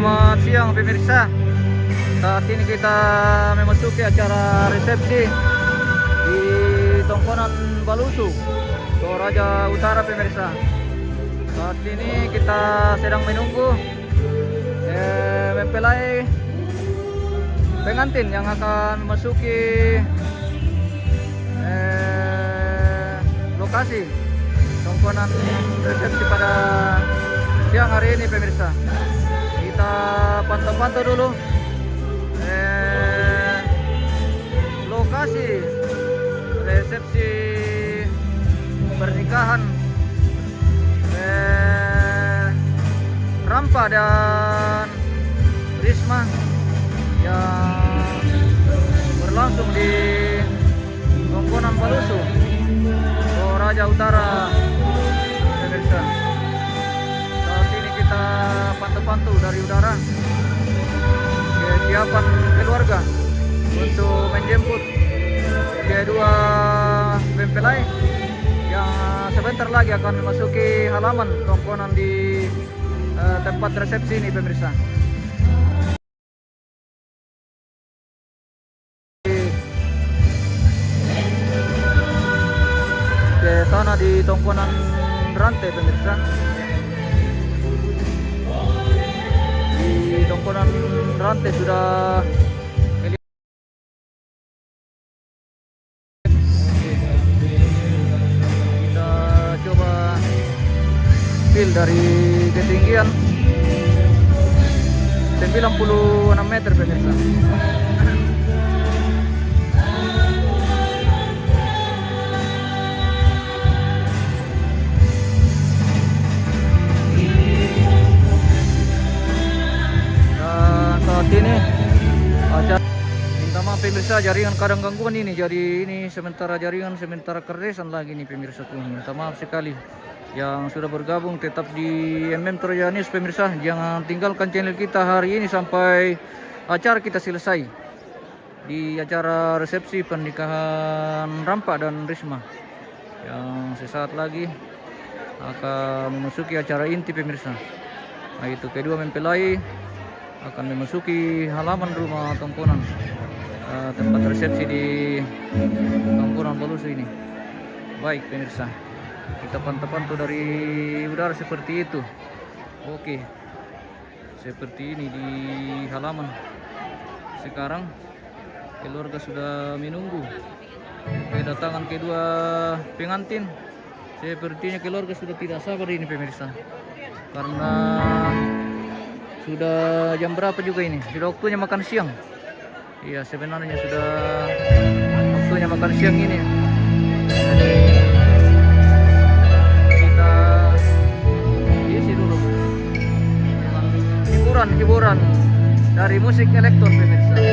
selamat siang pemirsa. Saat ini kita memasuki acara resepsi di Tongkonan Balusu, Toraja Utara pemirsa. Saat ini kita sedang menunggu mempelai pengantin yang akan memasuki lokasi Tongkonan resepsi pada siang hari ini pemirsa. Kita pantau-pantau dulu lokasi resepsi pernikahan Rampa dan Risma yang berlangsung di Tongkonan Balusu, Toraja Utara pemirsa. Saat ini kita pantau-pantau dari udara kesiapan keluarga untuk menjemput kedua mempelai yang sebentar lagi akan memasuki halaman Tongkonan di tempat resepsi ini pemirsa. Ke sana di Tongkonan Rantai pemirsa. Di Tongkonan Rantai sudah kita coba feel dari ketinggian 96 meter pemirsa. Saat ini minta maaf pemirsa, jaringan kadang gangguan ini, jadi ini sementara jaringan sementara kerdesan lagi nih pemirsa tuh. Minta maaf sekali. Yang sudah bergabung tetap di MM Toraja News pemirsa, jangan tinggalkan channel kita hari ini sampai acara kita selesai di acara resepsi pernikahan Rampa dan Risma yang sesaat lagi akan memasuki acara inti pemirsa. Nah, itu kedua mempelai akan memasuki halaman rumah Tongkonan, tempat resepsi di Tongkonan Balusu ini. Baik pemirsa, kita pantau-pantau dari udara seperti itu. Oke, seperti ini di halaman. Sekarang keluarga sudah menunggu kedatangan kedua pengantin. Sepertinya keluarga sudah tidak sabar ini pemirsa, karena sudah jam berapa juga ini? Sudah waktunya makan siang. Iya, sebenarnya sudah waktunya makan siang ini. Jadi kita isi dulu dengan hiburan dari musik elektron pemirsa. Sementara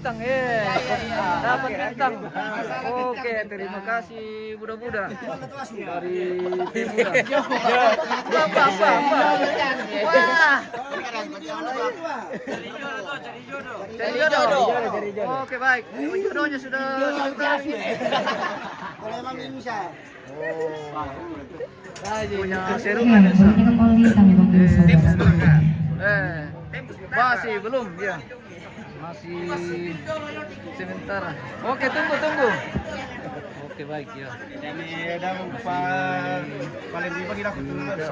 bintang. Dapat bintang. Oke, terima kasih Buda-Buda dari tim Buda. Apa? Wah. Cari jodoh. Oke, baik. Jodohnya sudah punya serungan ya. Masih belum ya. Masih sementara. Oke, tunggu. Oke, baik ya.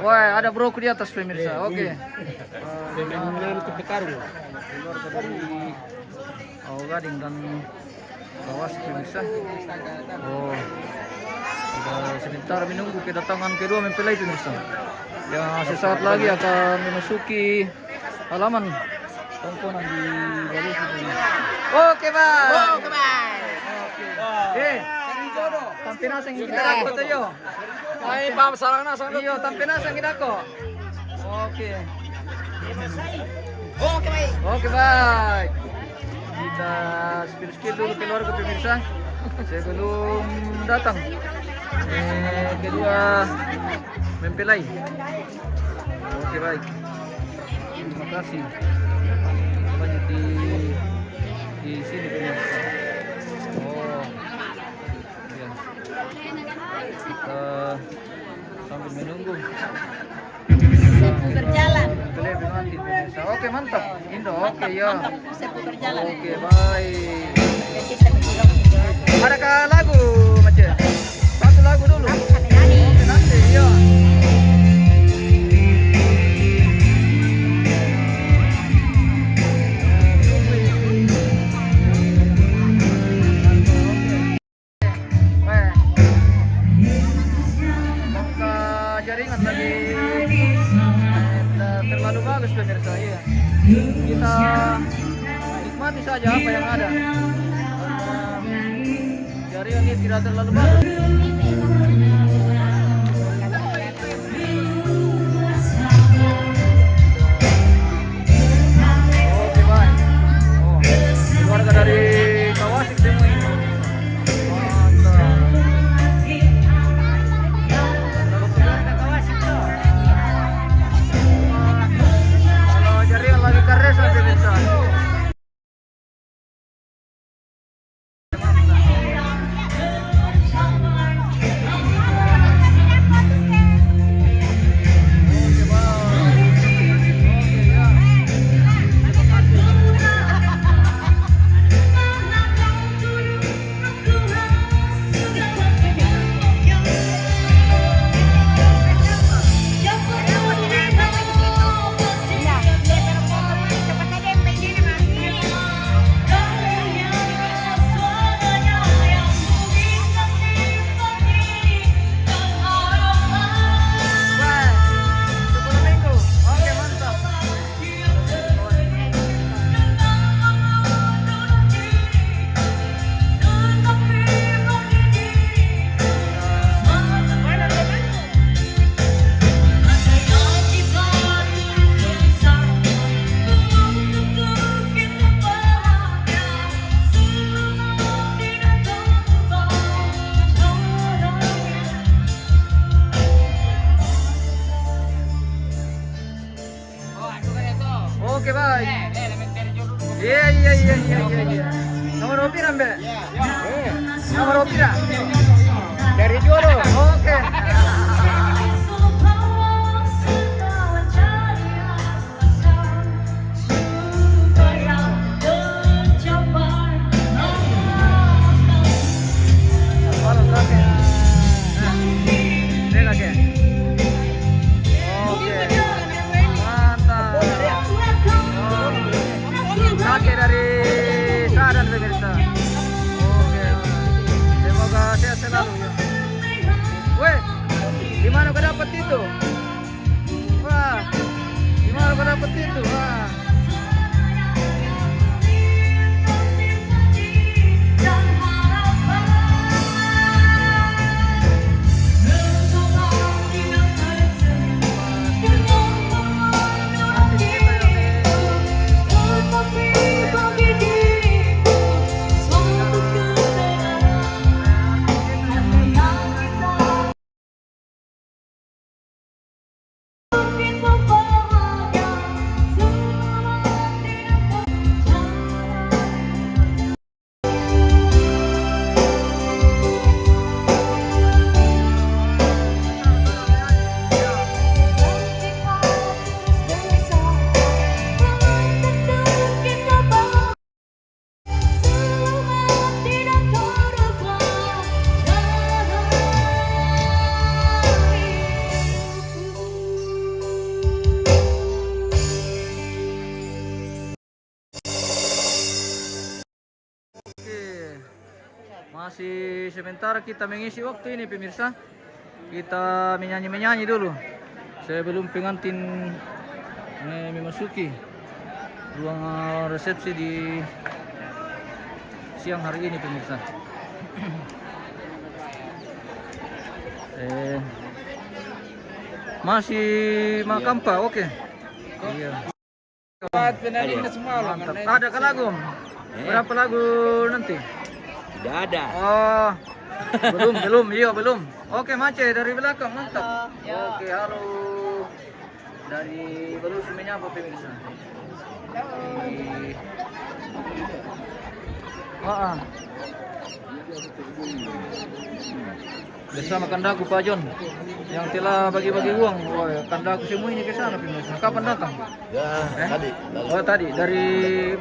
Wah, ada broku di atas pemirsa. Oke. Gading dan Kawas pemirsa. Oh. Sudah sebentar menunggu kedatangan kedua mempelai pemirsa. Yang sesaat lagi akan memasuki halaman tontonan di Bali. Oke, Bang. Oke. Tampina sang kita dako tayo. Ay, bam sarang na sang iyo, tampina sang kita ko. Oke. Oke, baik. Kita spill dulu keluarga pemirsa sebelum datang kedua mempelai. Oke, baik. Terima kasih banyak di sini pemirsa. Oh, ya. Kita sambil menunggu. Berjalan. Lebih mantap pemirsa. Oke, mantap. Indo. Oke, ya. Berjalan. Oke, baik. Adakah lagu, Mace? Satu lagu dulu. Oke, nanti, ya. Jaringan lagi terlalu bagus pemirsa ya. Kita nikmati saja apa yang ada. Jaringan ini tidak terlalu bagus. Oke, baik. Oh, keluarga dari Kawasik semua ini. Oke, baik. Iya. Nomor pira, Mbak? Nomor pira? Dari jodoh. Oke. Kakek dari Sadan pemirsa. Oke. Semoga sehat selalu ya. masih sementara kita mengisi waktu ini pemirsa. Kita menyanyi-menyanyi dulu. Sebelum pengantin memasuki ruang resepsi di siang hari ini pemirsa. Masih makampa, oke. Iya. Mantap. Ada ke lagu? Berapa lagu nanti? Tidak ada. Oh, belum, iya belum. Oke, Mace dari belakang, mantap. Oke, halo. Dari Balus menyapa pemirsa. Bersama kandaku Pak John yang telah bagi-bagi uang. Oh, ya, kandaku semua ini ke sana pemirsa. Kapan datang? Ya, tadi. Oh, tadi dari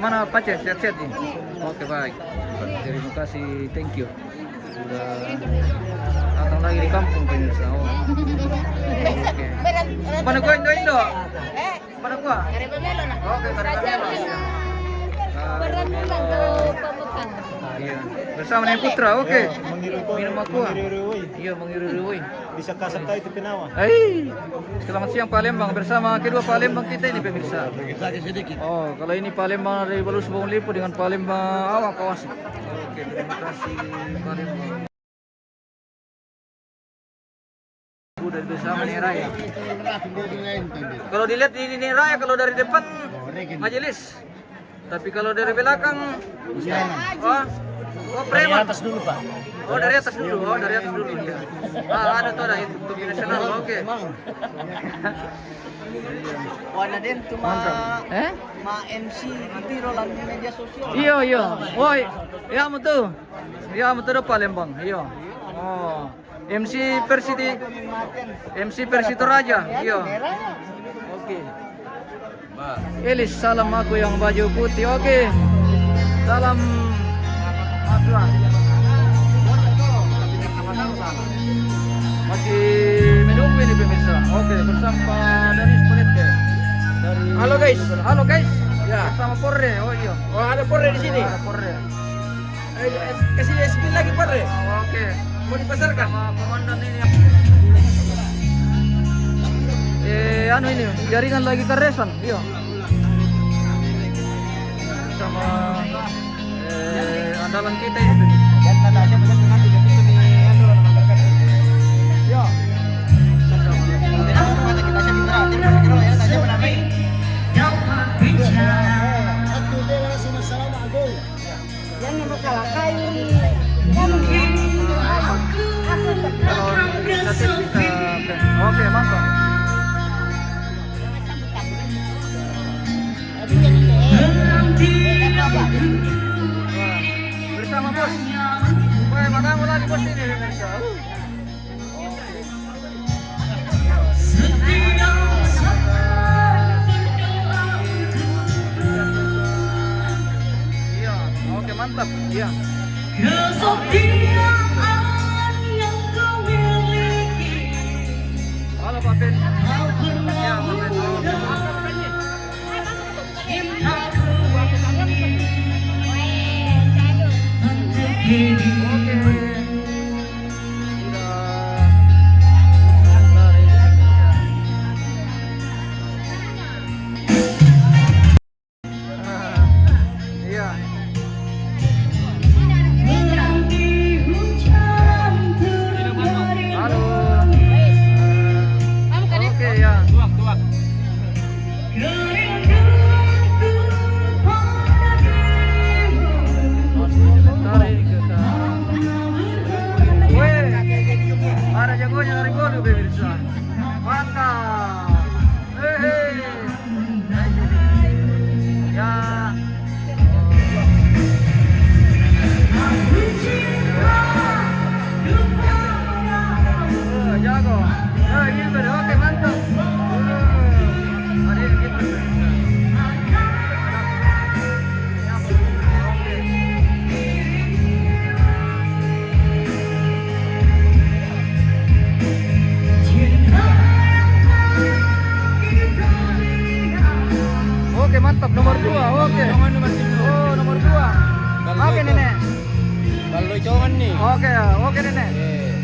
mana Pace? Set-set ini. Oke, baik. Terima kasih, thank you. Sudah datang lagi di kampung pemirsa. Oh. Oke. Mana gua Indo? Mana gua? Oke, Karibamelo. Iya. Bersama dengan Putra, oke. Minum aqua. Iya, mengirui. Bisa kasak itu penawa. Selamat siang Palembang bersama kedua Palembang kita ini pemirsa. Oh, kalau ini Palembang dari Balus Bangun Lipo dengan Palembang Awang Kawas. Oke, terima kasih Palembang. Udah bersama nih Raya. Kalau dilihat di ini Raya, kalau dari depan majelis. Tapi kalau dari belakang, preman. Dari atas dulu Pak. Oh dari atas dulu, ya. Ada tuh ada itu untuk nasional, oke. Wala din to ma MC biro lang di media sosial. Iya. Woi, ya mo tuh Palembang. Iya. Oh, MC Persi Toraja. Iya. Oke. Elis, salam aku yang baju putih. Oke. Salam Madura. Masih menunggu ini pemirsa. Oke, bersama dari Spolete. Dari Halo guys. Ya. Bersama Porre. Oh iya. Oh, ada Porre di sini. Ada Porre. Kasih SP lagi Porre. Oke. Mau dipasarkan. Sama komandan ini. Ini jaringan lagi keresan, iya. Sama andalan kita itu. Dan Natasha betul nanti dia bisa di anu mengantarkan. Yo. Kita siap kita ya tanya menamai. Satu dewa sama salam aku. Yang masalah kayu. Oke, mantap. Bersama bos. Woi, matamu lagi bos ini pemirsa. Iya, oke mantap. Iya. Halo Pak Ben. Ya, Pak Ben. Mantap, nomor 2. Oke. Oh, nomor 2. Oke, Nenek. Congan nih. Oke, oke Nenek.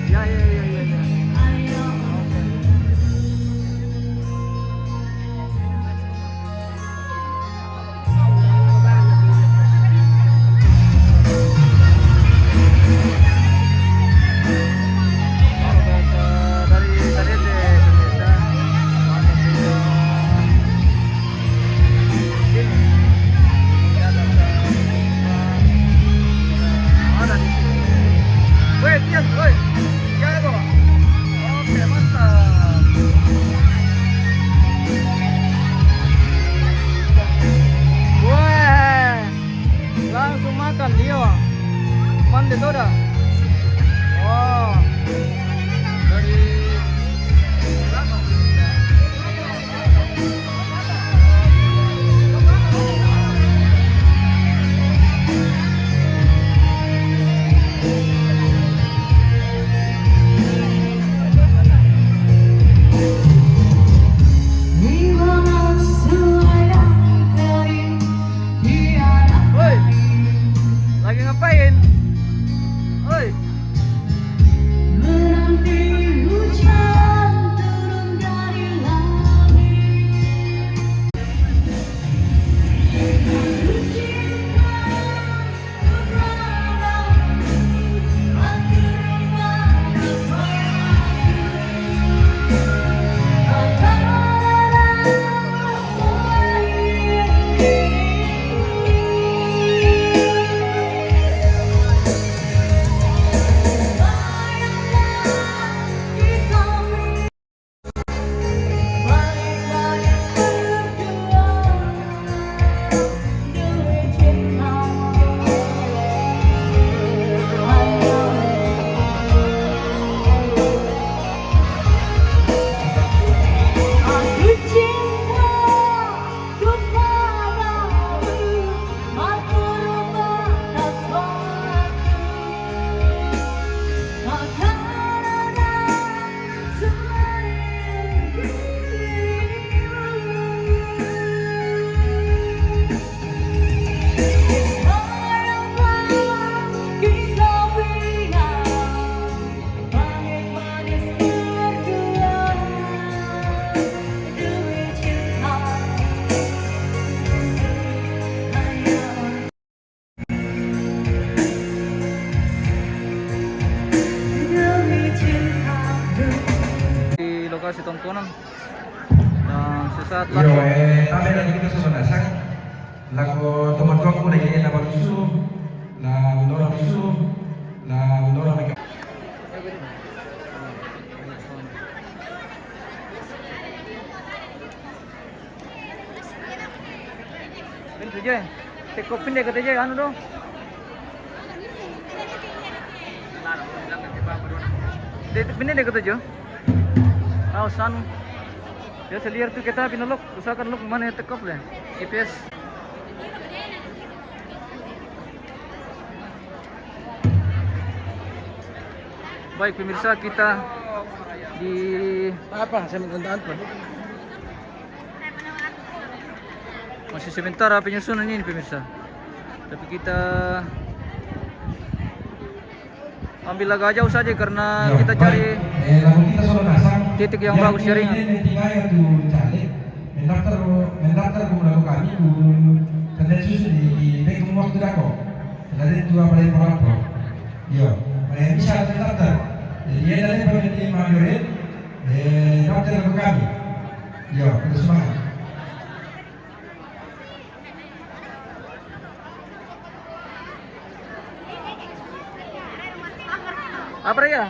Ya, ya, ya, ya, ya. Dari Karete, pemirsa. Ada di sini. Woi, Tian, woi. Jangan bawa. Oke, mantap. Wah, langsung makan dia. Mandi toda. Wow. Dari belakang. Woi, lagi ngapain? Woi, di lokasi tontonan dan sesaat Iyo, lagi tabe lagi kita susunasang lagu teman-teman ko lagi na barusu na undora bisu na undora mika. Pintu je, take off pindah kata je, anu dong. Pindah deh kata je. Oh, san. Dia seliar tu kita pinalok, usahakan lok mana take off lah. GPS. Baik pemirsa, kita di Apa? Saya minta apa? masih sementara penyusunan ini pemirsa. Tapi kita ambil agak jauh saja karena kita cari Lagu kita susunasang titik yang bagus jaringan. Tinggal tu cari mendaftar ke lagu kami ku tanda susu di baik waktu dako. Dari tu apa yang berapa? Yo, mereka bisa mendaftar. Dia dari peneliti majoret daftar lagu kami. Yo, terus semangat. Apa ya?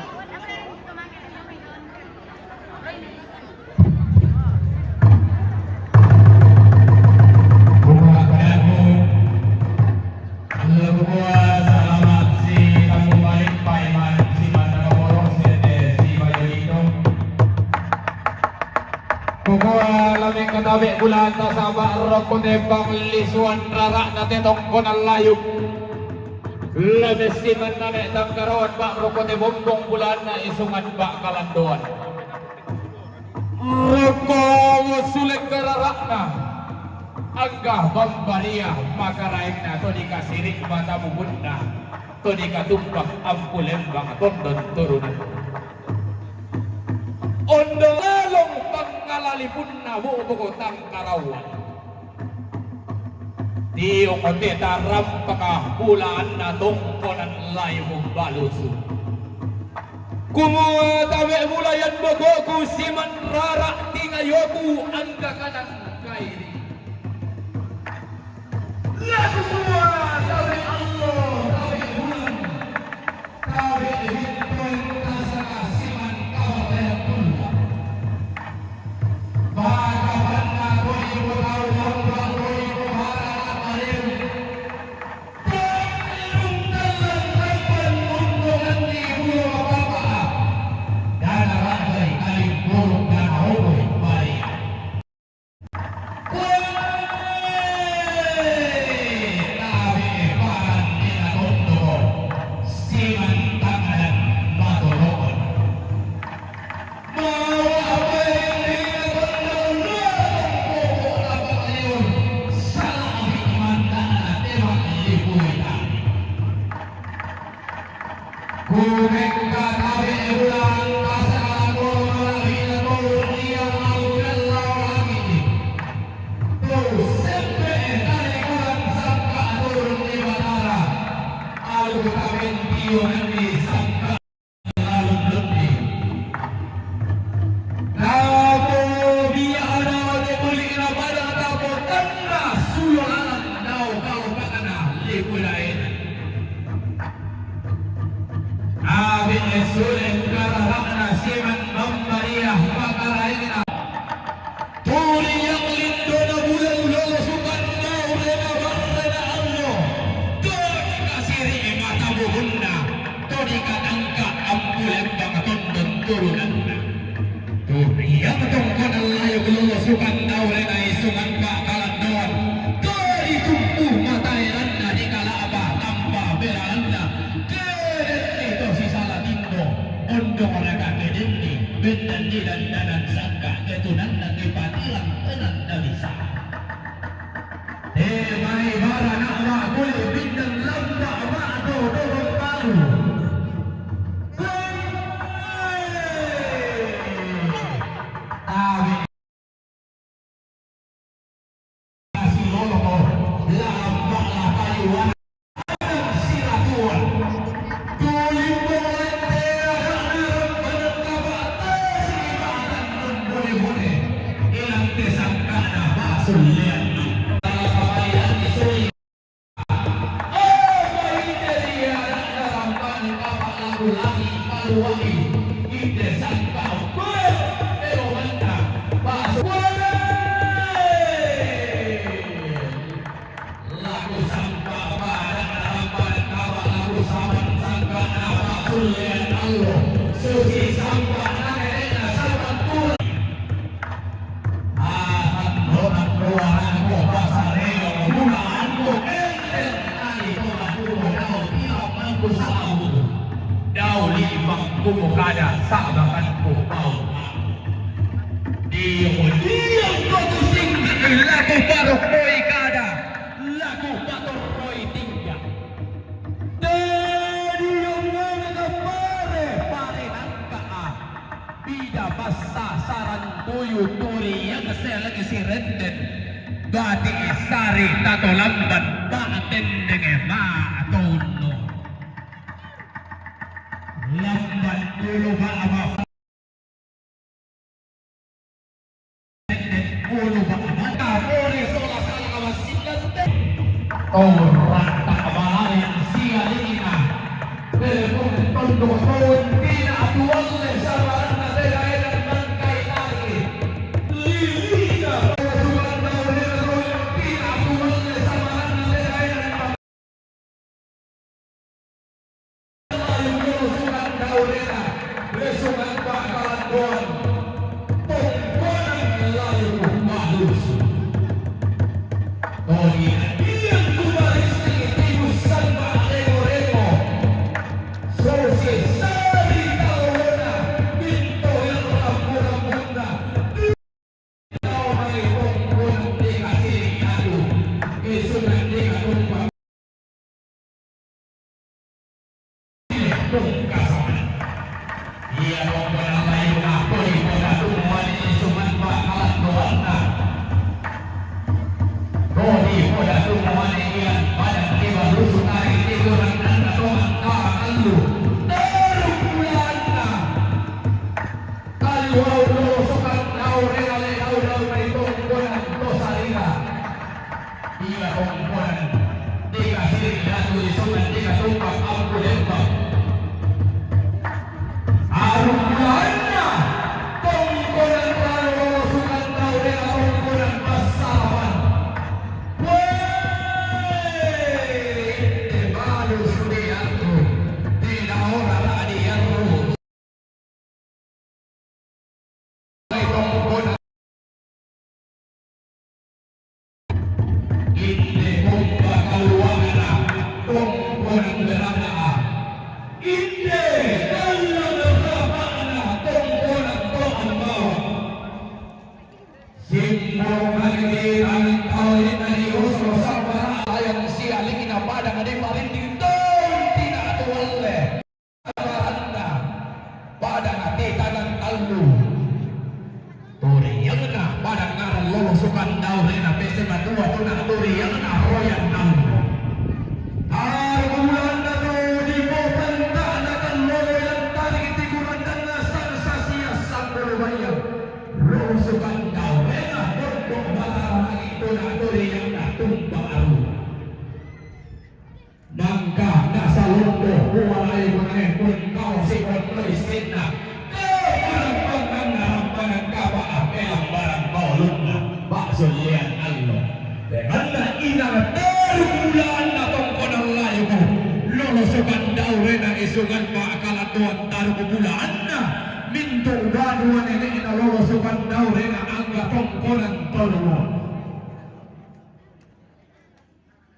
Katabi bulan na sama rokon bang lisuan rarak na tetongkon ang layog. Lebesiman na metang karoon bak rokon bombong bulan na isungan bak kalanduan. Roko sulit kerarak na. Angga bambaria makaraing na to dikasirik mata bubun na. Todi katumpang ampulembang tondon turunan. Ondo lalong pangalalipun na bubukotang karawan. Di okoteta rampaka bulaan na tongkonan layo balusu. Kumuha tabi mulayan bagoku siman rara tingayoku anda kanang kairi. Lagu semua tabi Allah tabi bulan tabi hitman tasaka siman kawabayan pula. Bagapan aku ibu tahu orang ibu harap alim. Terlung dalam kapan untungan ibu apa-apa. Dan rantai alim buruk dan hoboi baik. Bati sari tato lamban baaten dengan maatono lamban dulu baama dulu baama kapore sola sala kawasilan orang tak kemarin sialina telepon tondo toon tina atuan le sabaran na daerah bangkai lagi lilina Sari Tawana, Ila tongkonan dikasih dan isukan dikasungkap aku lembang arum bulannya tongkonan rano sukan tau dengan tongkonan pasalaman weh baru sudi aku tidak orang tadi yang tongkonan ini bomba kaluana tongkonan berada ini kalau berapa tongkonan toan bawa simbol kehadiran kali dari usul sabara yang sialing ina padang di paling dintong tidak tuwale anda padang di tangan talu turi yang na padang ngaran lolo sukan daw rena pese matua tuna turi yang na royan talu argulan na to di mo penta na kan lolo yang tarik tiguran dan nasang sasia sang berbayang lolo sukan daw rena bordong batara itu na turi yang na tumpang aru mangka nasa londo buwalay kunahin pun kau sikon loisin na kau parang pangan kaba apelang barang baulun na bakso lian allo dengan na inang terbulan na tongkonan layo ko lolo sukan daw rena isugan pa akalatuan taru kebulaan na minto ugaduan ini na lolo sukan daw rena angga tongkonan tolong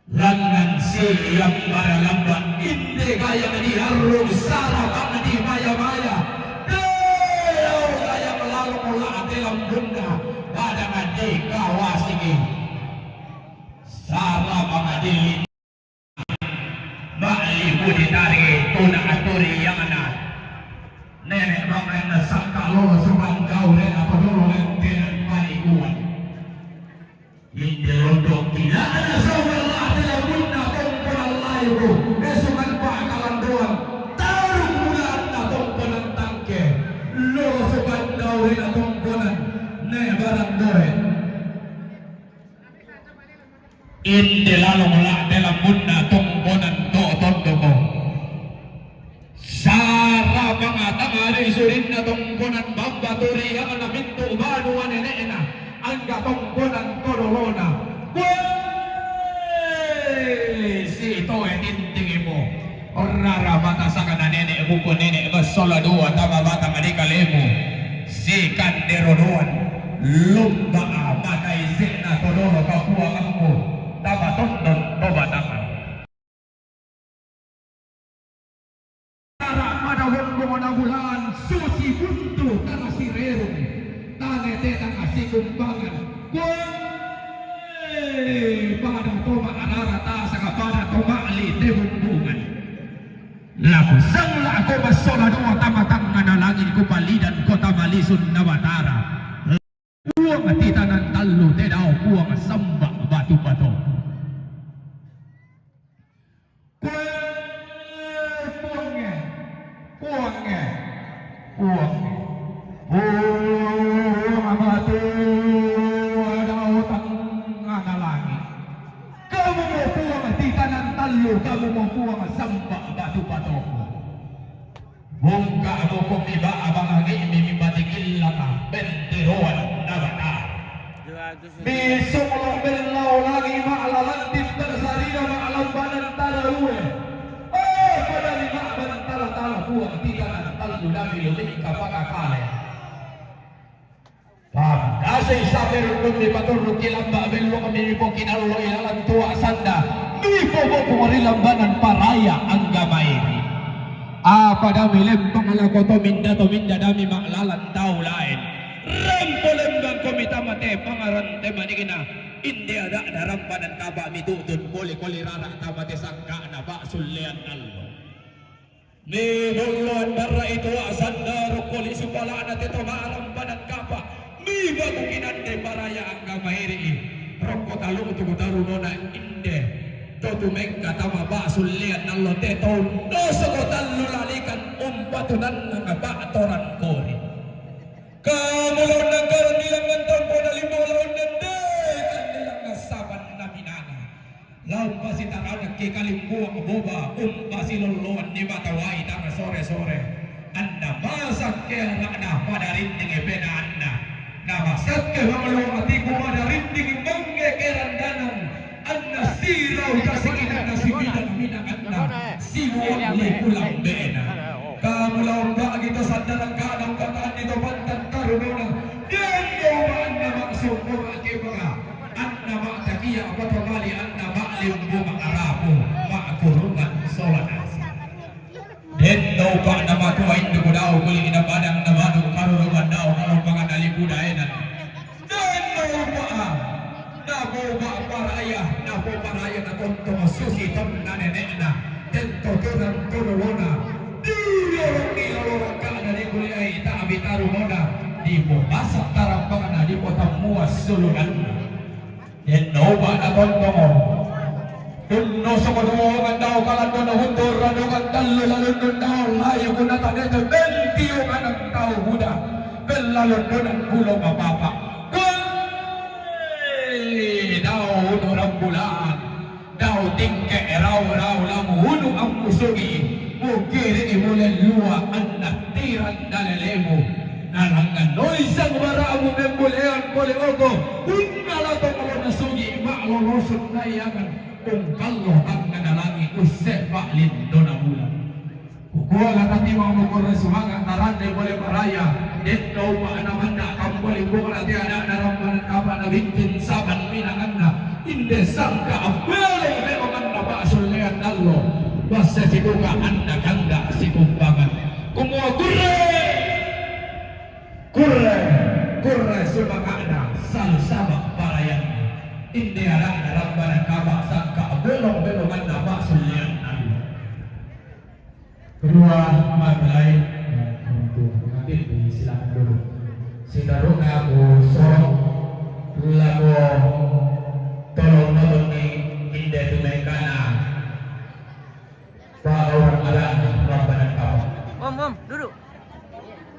langan siyang maralamban hindi kaya na di harong sarap na di maya-maya dayaw kaya malalong mula atilang bunda pada nga di kawasigi sarap mga dilin maalibu di tari tuna aturi yang anak nenek mga nasangka lolo sumang kau rin apadulo ng tinan paniguan hindi rondok tidak ada sawala atilang bunda tongkonan layo ko esukan pa kalanduan tarong bulan na tongkonan tangke lolo sukan daw rin na tongkonan ne barang dohe hindi lalo mula atilang bunda tongkonan to tondo ko sara mga tangari surin na tongkonan bambaturi ang naminto banuan ene-ena ang gatongkonan korolona si ito tintingin mo orara bata sa ka na nene buko nene basola dua tama bata manikalemo si kandero doon lumba bata isi na todoro kakuha ako tama tondon o bata ka pada wonggo na bulan susi buntu tanah sirerong tane tetang asikumbangan pada toma anarata sa kapada toma ali debumbungan laku sangla ako basola doa tamatang manalangin ko palidan ko tamalisun na batara puwang titanan talo tedaw puwang samba batu-batu puwangnya puwangnya puwangnya puwang batu daw tangga na langit kamu mau puwang titanan talo kamu mau puwang samba batu-batu Bungka mo kung iba abang ang imimibatigil lang bentiruan na bata. Bisong belaw lagi maalalantin bersarina maalambanan talawe. Oh, pada lima abanan tala-tala buang tikanan talu dami lumik kapakakale. Pagkasay sa merong di paturno kilamba bello kami po kinalo ilalang tuwa sanda. Mipo mo pumarilambanan paraya ang gamay. Apa dami lembang ala ko tominda dami maklalan tao lain rampo lembang komita mate pangarante manigina hindi ada rampanan kaba mitutun koli rara tamate sangka na ba sulian allo ni duluan barra itu asandaro koli supala na tito maarampanan kaba mi bago kinande paraya ang gamahiri rokko talo utugutaru nona inde Totumeng katama ba sulian ng loteton doso ko talo lalikan umpatunan ng atoran kori kamulon ng karon nilang ng tampo na limaw laon nende kanilang nasaban na minana boba siluluan di batawai tanga sore-sore anda masak ke rakna pada rinding ebena anda namasak ke mamalong atiku pada rinding mangge kerandanan anda sirau kasikin anda sibidan minang anda sibuang likulang bena kamu lomba gitu sandaran kadang kataan itu pantan karunona dan coba anda maksud boba ke mga anda maktakia apa kembali anda maklim boba arabu kurungan solanasi den daw pa na matuain ko daw kuling inabadang na manu karungan daw kalau mga nalibudaenan den daw pa na boba paraya na konto masusi tom na nenena den totoran turulona di lorong ka na di kuling ay taabitaru mona di po masak tarampangan na di po tamuas sulugan den daw pa na konto mo Unno sa maduwangan daw kalan na hundur radungan talo lalundun daw layo ko na tanete 20 yung anang tao huda belalundun ang gulong mapapa Wey daw hunurang bulaan daw tingke raw lamuhuno ang kusugi mukiri imulan luwa ang natiran dalelemo nalangan no isang maramo membulean poliogo unnalatong ako nasugi maalolosot na iyakan kung kalau ang nanalangin usepa lindo na bulan kukuha ka tati mga mukura sumangang taranday boleh maraya dito pa naman na kambali buka na tiada naramdaman apa na bikin saban minangan na indesang ka abelo meoman na basulean nalo basta sikuka anda kanda sikumbangan kumuha kurre sumakana salusama parayan hindi arang naramdaman kaba sangka belong-belongan na basulean nalo kedua malay untuk mengambil silakan dulu sidaruna buso lago tolong nolongi inde tunaikana paawang ala rambanan kau Om, duduk.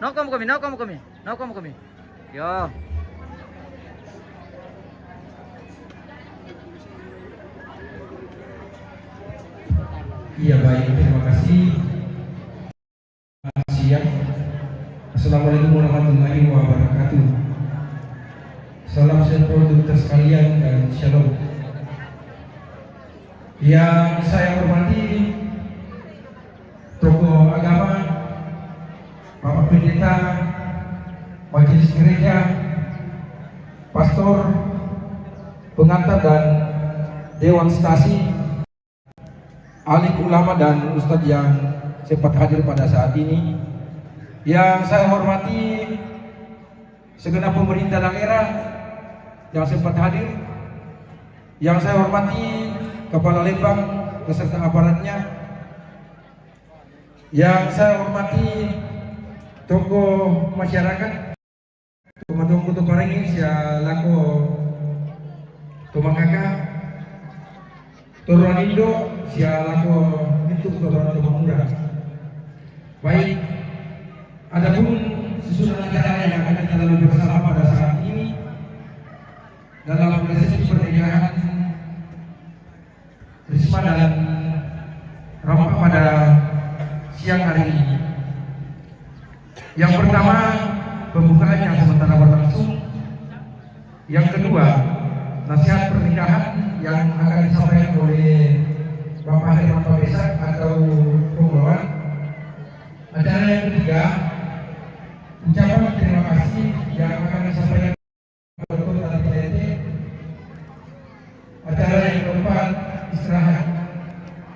Now kamu kami. Ya. Iya baik, terima kasih. Siang. Assalamualaikum warahmatullahi wabarakatuh. Salam sejahtera untuk kita sekalian dan shalom. Yang saya hormati tokoh agama, Bapak Pendeta, Majelis Gereja, Pastor, pengantar dan Dewan Stasi, alim ulama dan ustadz yang sempat hadir pada saat ini. Yang saya hormati segenap pemerintah daerah yang sempat hadir. Yang saya hormati Kepala Lembang beserta aparatnya. Yang saya hormati tokoh masyarakat, teman-teman kutu parengi sia lako Tumangkaka, Turunan Indo, sia lako itu Turunan Tumangura. Baik, adapun susunan acara yang akan kita lalui bersama pada saat ini dalam prosesi pernikahan Risma dan Rama pada siang hari ini. Yang pertama, pembukaan yang sementara berlangsung. Yang kedua, nasihat pernikahan yang akan disampaikan oleh Bapak Hermanto Besak atau pembawa. Acara yang ketiga, ucapan terima kasih yang akan disampaikan oleh Ketua PDT. Acara yang keempat, istirahat.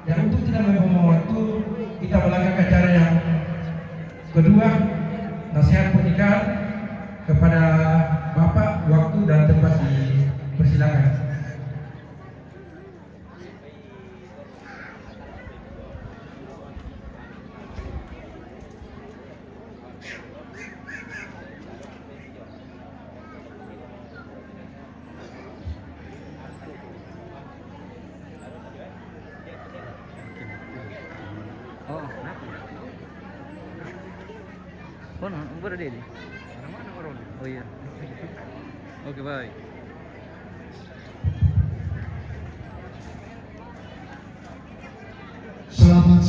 Yang untuk tidak membuang waktu, kita melangkah ke acara yang kedua, nasihat pernikahan. Kepada Bapak, waktu dan tempat dipersilakan. Oh, kenapa? Oh, nomor ada ini. Oh iya. Oke, baik.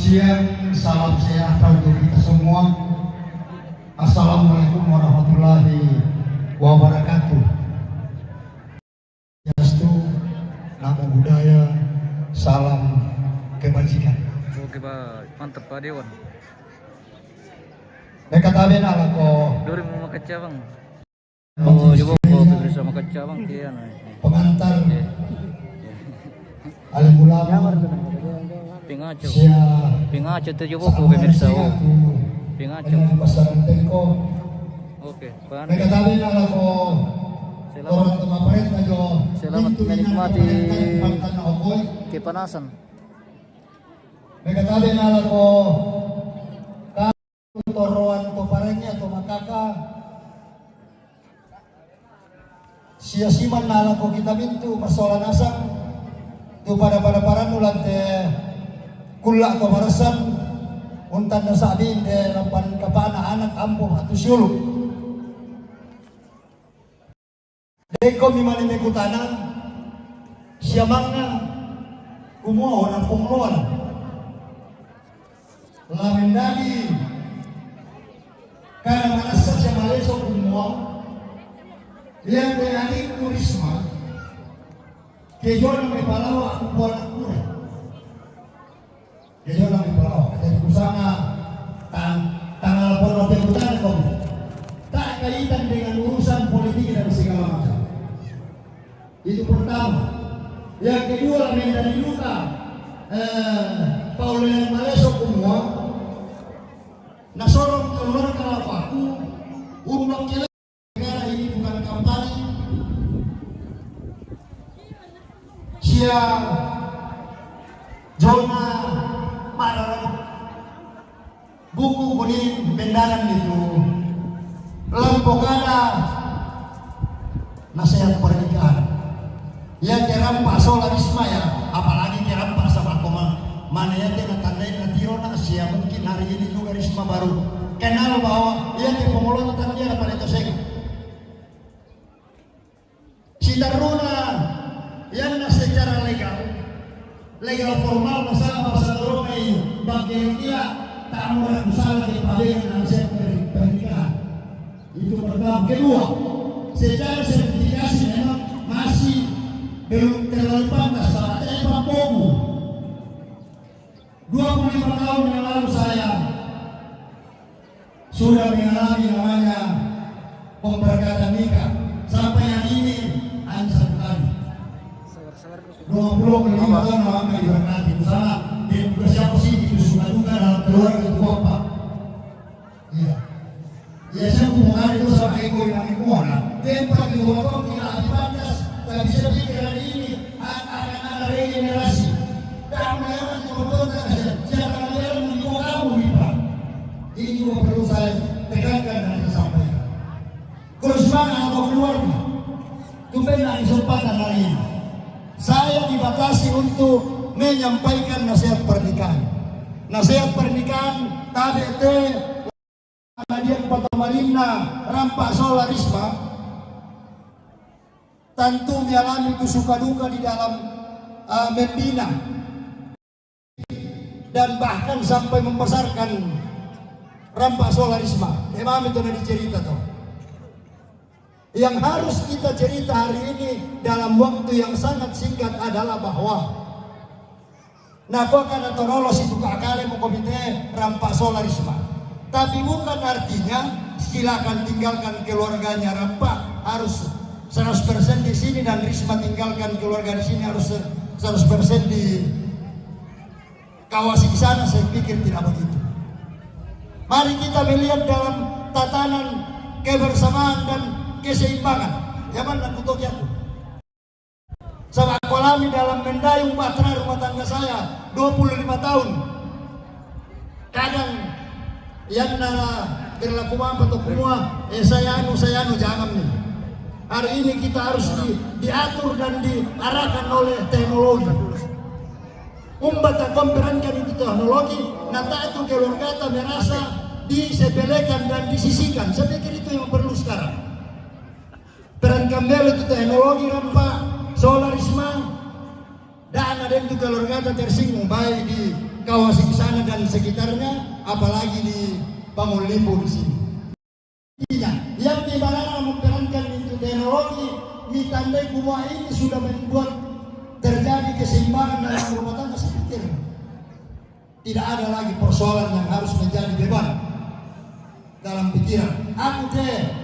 siang, salam sejahtera untuk kita semua. Assalamualaikum warahmatullahi wabarakatuh. Yastu, namo budaya, salam kebajikan. Oke Pak, mantap Pak Dewan. Nekatabe na lang ko Duri mau makan cabang. Oh, coba kau bisa makan cabang kian. pengantar alim ulama Pingaco. siya Pingaco tu coba kau pemirsa. Oh, Pingaco. dengan pasaran ko. Oke, Pak. Nekatabe na lang ko Selamat orang tumaparit na jo. Selamat Pintu ina menikmati pangtan na okoy. kepanasan. Nekatabe na lang ko toroan to parenya to makaka siya siman na ko kita mintu masola nasang tu pada paran ulan te kula to marasan untan na sabi de lampan kapana anak ampo atu siuluk deko mi mali me kutana siya mangna kumuo na pumluan lamendadi karena merasa siya maleso kumuo yang berani turisma kejon may palawa ako buwan ang kura kejon may palawa kasi kusana tanggal por perutan ko tak kaitan dengan urusan politik dan segala macam. Itu pertama. Yang kedua dari luka Paulian Maleso kumuo nasorong keluar kalapaku umat kira negara ini bukan kampanye sia zona marah buku kuning bendaran itu lampokada nasihat pernikahan yang kerampak solarisme ya apalagi kerampak sama koma mana yang tidak tandai natiro na siya mungkin hari ini juga risma baru kenal bahwa ia di pemulutan dia dapat itu seng si taruna yang secara legal formal masalah romai bagi dia tak mau masalah di paling nasihat pernikahan itu pertama. Kedua secara sertifikasi memang masih belum terlalu pantas saatnya Pak Bogu 25 tahun yang lalu saya sudah mengalami namanya pemberkatan nikah sampai yang ini hanya 1 kali 25 tahun lama diberkati bersama dan juga siapa sih itu suka duka dalam keluarga itu Bapak iya ya saya hubungan itu sama ego yang ikuana tempat di Bapak tidak dipantas tapi saya pikir hari ini akan ada regenerasi dan memang siapa yang menipu kamu Pak ini juga perlu saya tekankan dan saya sampaikan kalau semangat atau keluarga itu benar kesempatan hari ini saya dibatasi untuk menyampaikan nasihat pernikahan KDT Kadian Patomalinna rampak solarisme tentu mengalami itu suka duka di dalam membina dan bahkan sampai membesarkan rampak solarisme. Memang itu dari cerita tuh. Yang harus kita cerita hari ini dalam waktu yang sangat singkat adalah bahwa nakokan atau lolos itu kakale mau komite rampak solarisme. Tapi bukan artinya silakan tinggalkan keluarganya rampak harus 100% di sini dan Risma tinggalkan keluarga di sini harus 100% di kawasan sana. Saya pikir tidak begitu. Mari kita melihat dalam tatanan kebersamaan dan keseimbangan. Zaman nak kutuk aku. Sama aku alami dalam mendayung bahtera rumah tangga saya 25 tahun. Kadang yang nala berlaku apa atau semua, saya anu jangan nih. Hari ini kita harus diatur dan diarahkan oleh teknologi. Umbata komperankan itu teknologi, nata itu keluarga kita merasa disepelekan dan disisihkan. Saya pikir itu yang perlu sekarang. Peran kembali itu teknologi rampak solarisme dan ada itu keluarga kita tersinggung baik di Kawasik sana dan sekitarnya, apalagi di Pangulipo di sini. Tidak, yang dimana memperankan itu teknologi, ditandai semua ini sudah membuat terjadi keseimbangan dalam rumah tangga seperti ini. Tidak ada lagi persoalan yang harus menjadi beban dalam pikiran. Aku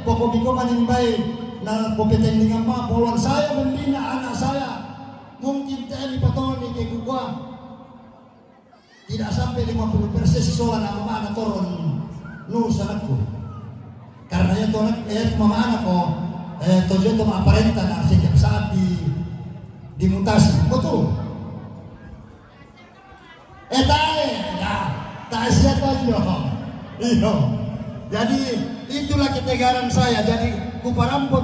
pokok bikoman yang baik, nah kompeten dengan ma, poluan saya membina anak saya, mungkin di patongan ke gua tidak sampai 50% sekolah nama anak turun lulus anakku. Karena itu anak mama anak kok tujuan itu aparenta nah setiap saat dimutasi, betul. Tak siapa aja. Iyo. Jadi itulah ketegaran saya. Jadi kuparampo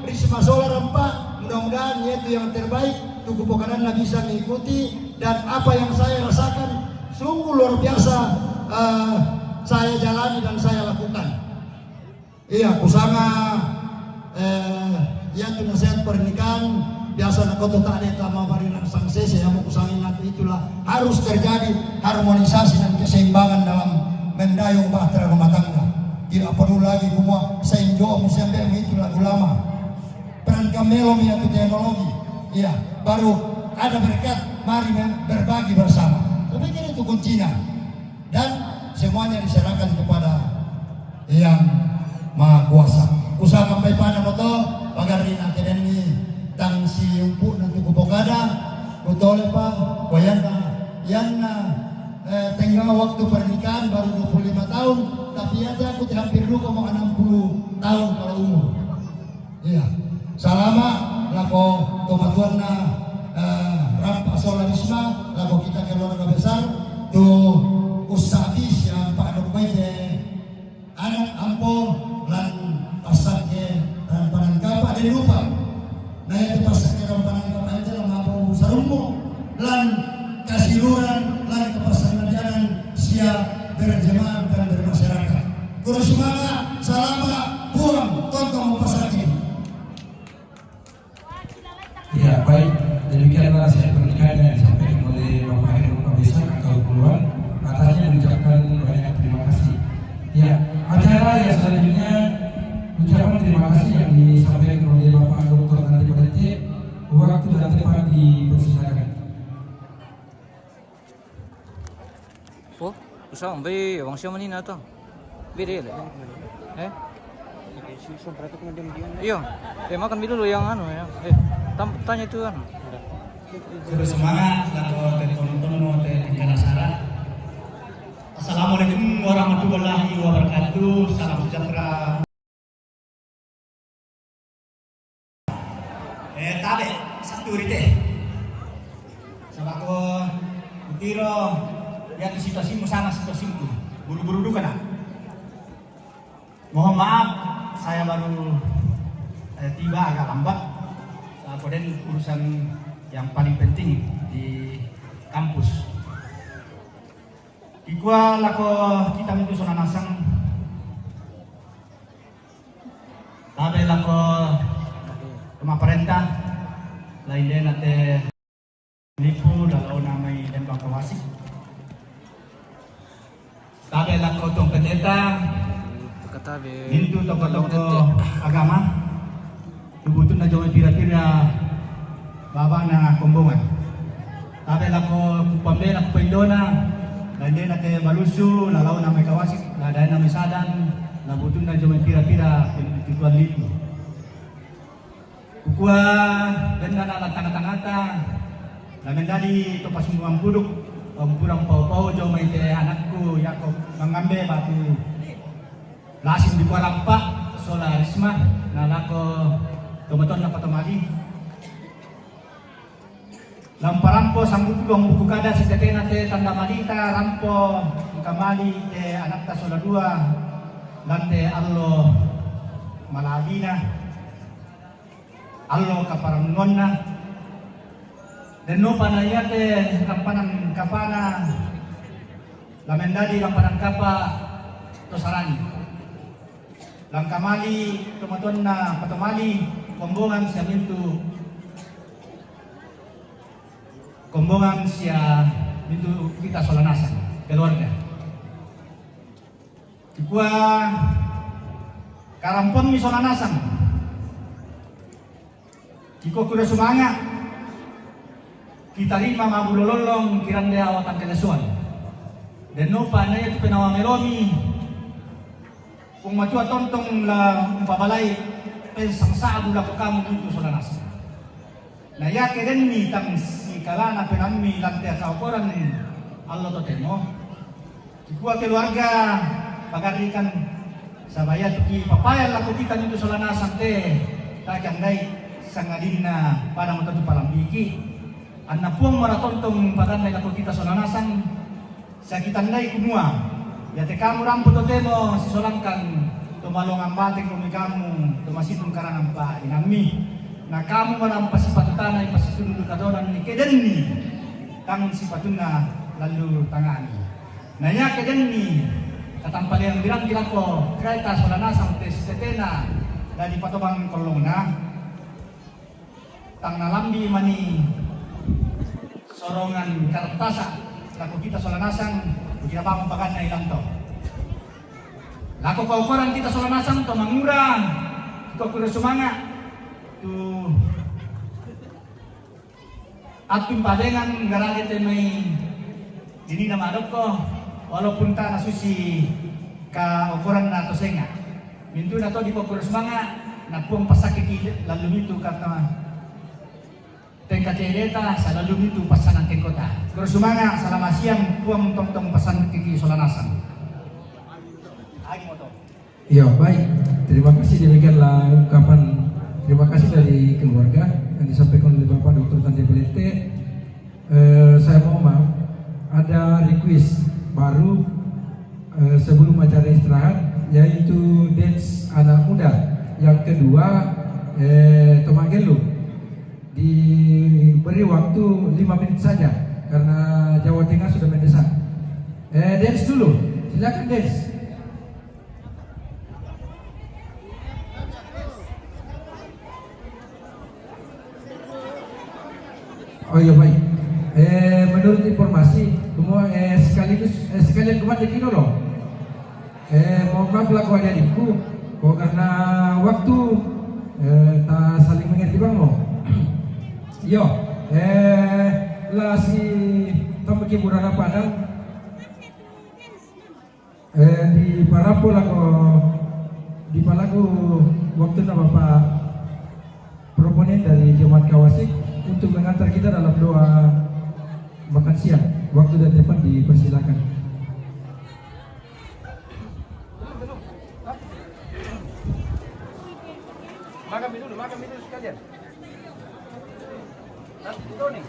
Risma Solar 4, mudah-mudahan itu yang terbaik. Tugu Pokadanlah bisa mengikuti dan apa yang saya rasakan sungguh luar biasa saya jalani dan saya lakukan. Iya, kusanga ya itu nasihat pernikahan biasa nak koto tak ada tama marinan sangse saya mau kusangin nanti itulah harus terjadi harmonisasi dan keseimbangan dalam mendayung bahtera rumah tangga. Tidak perlu lagi semua senjo musyambe itu lagu lama. Peran kamelo itu teknologi. Iya, baru ada berkat mari berbagi bersama. Tapi kira itu kuncinya dan semuanya diserahkan kepada yang Maha Kuasa. Usaha sampai pada moto pagarin akhirnya ini tangsi umpuk nanti kupokada kutole pa wayana yana tengah waktu pernikahan baru 25 tahun tapi aja aku hampir dulu mau 60 tahun kalau umur. Iya, selama lako tomatuan na rampak solarisma lako kita keluarga besar tuh usabis yang Pak Dokmai anak ampo lan pasar ke rampanan kapal dia lupa. Nah itu pasar ke rampanan kapal itu lah mampu sarumbo lan kasiluran lan kepasangan jalan siap berjemaah dan bermasyarakat. Kurang semangat, selamat, buang, tonton pasar ini. Ya baik, demikianlah saya pernikahan yang disampaikan oleh Bapak Heru Kabisa atau Puluhan. Katanya mengucapkan banyak terima kasih. Ya, acara yang selanjutnya ucapan terima kasih yang disampaikan oleh Bapak Dr. Andi Padete. Waktu dan tempat dipersilakan. Oh, usah ambil orang siapa ni nata? Beda ya? Iya, makan dulu yang anu ya. Tanya itu kan. Bersemangat atau telepon Tenggara. Assalamualaikum warahmatullahi wabarakatuh. Salam sejahtera. Tade satu rite. Sama ko utiro yang di situasimu sama situasimu. Buru-buru dulu kan? Mohon maaf, saya baru tiba agak lambat. Kemudian urusan yang paling penting di kampus. Ikwa lako kita itu sonanasang. Tabe lako rumah perintah lain din nate lipu dalau namay Dembang Kawasik. Tabe lako tong pendeta Hindu toko-toko agama tubutun na jawai pira-pira baba na kombongan. Tabe lako kupambe na kupendona lain na kay Balusu lalaw na may Kawasik laday na may Sadan nabutun na jawai pira-pira pinituan lipo. Kukua benda na tanga-tangata lamin dari to pasumuang buduk purang pau-pau jauh may te anakku Yakob mengambil batu lasim di Kuarampa Solarisma nalako tomaton na patomali lamparampo sanggup buang buku kada setetena te tanda malita rampo kamali te anak ta sola dua lante allo maladina allo kaparangonna dan no panayate kampanan kapana lamendadi kampanan kapa tosarani Langkamali, tomaton na patomali, kombongan siya mintu, kombongan siya itu kita Solanasan keluarga. Kikua karampon mi Solanasan. Kiko kuda sumanga. Kita lima mabulololong kirang dia awatan kenesuan. Dan no panay itu penawa melomi. Kung matua tontong la pabalay pensang sabu la kamu dito Solanasan. Na ya keden ni tang si kalana penammi lantai kaukoran Allah totemo. Kikua keluarga pagarikan sabaya tuki papayan laku kita dito Solanasan te takang dai sangadina pada matatu palambiki. Anna puang maratontong padanay laku kita Solanasan sakitandai kumua. Ya te kamu ramput totemo si solangkan tumalong bating kumi kamu tumasitong karanang pa inami. Na kamu manampas patutana ipasisunod kadonan ni kedenni tangon sipatuna lalu tangani. Na ya kedenni katampali yang bilang ko kereta Solanasan tes tetena dari patobang kolongna tang nalambi mani sorongan kartasa laku kita Solanasan kita bangun pagan na ilang to. Laku kaukoran kita Solanasan to mangurang kita kuda sumanga tu atum padengan garage te may dini na madok ko walaupun ta nasusi ka ukuran na to senga mintu na to di ko kuda sumanga napuang pasakit lalu itu kata tengka cerita sa lalu itu pasanang kota kuda sumanga selama siang puang tong pasan kiki Solanasan. Ya baik, terima kasih demikianlah ungkapan terima kasih dari keluarga yang disampaikan oleh Bapak Dr. Tante Belete. Saya mau maaf, ada request baru sebelum acara istirahat, yaitu dance anak muda yang kedua Tomagelu. Diberi waktu 5 menit saja karena Jawa Tengah sudah mendesak. Dance dulu, silakan dance. Oh iya baik. Menurut informasi, semua sekalian kembali di loh. Mohon maaf laku adik-adikku, kok karena waktu tak saling mengerti bang lo. Yo, lah si tamu kiburan Padang di Parapo laku di Palaku waktu nama Bapak proponen dari Jemaat Kawasik untuk mengantar kita dalam doa makan siang. Waktu dan tempat dipersilakan. Makan minum sekalian. Itu nih.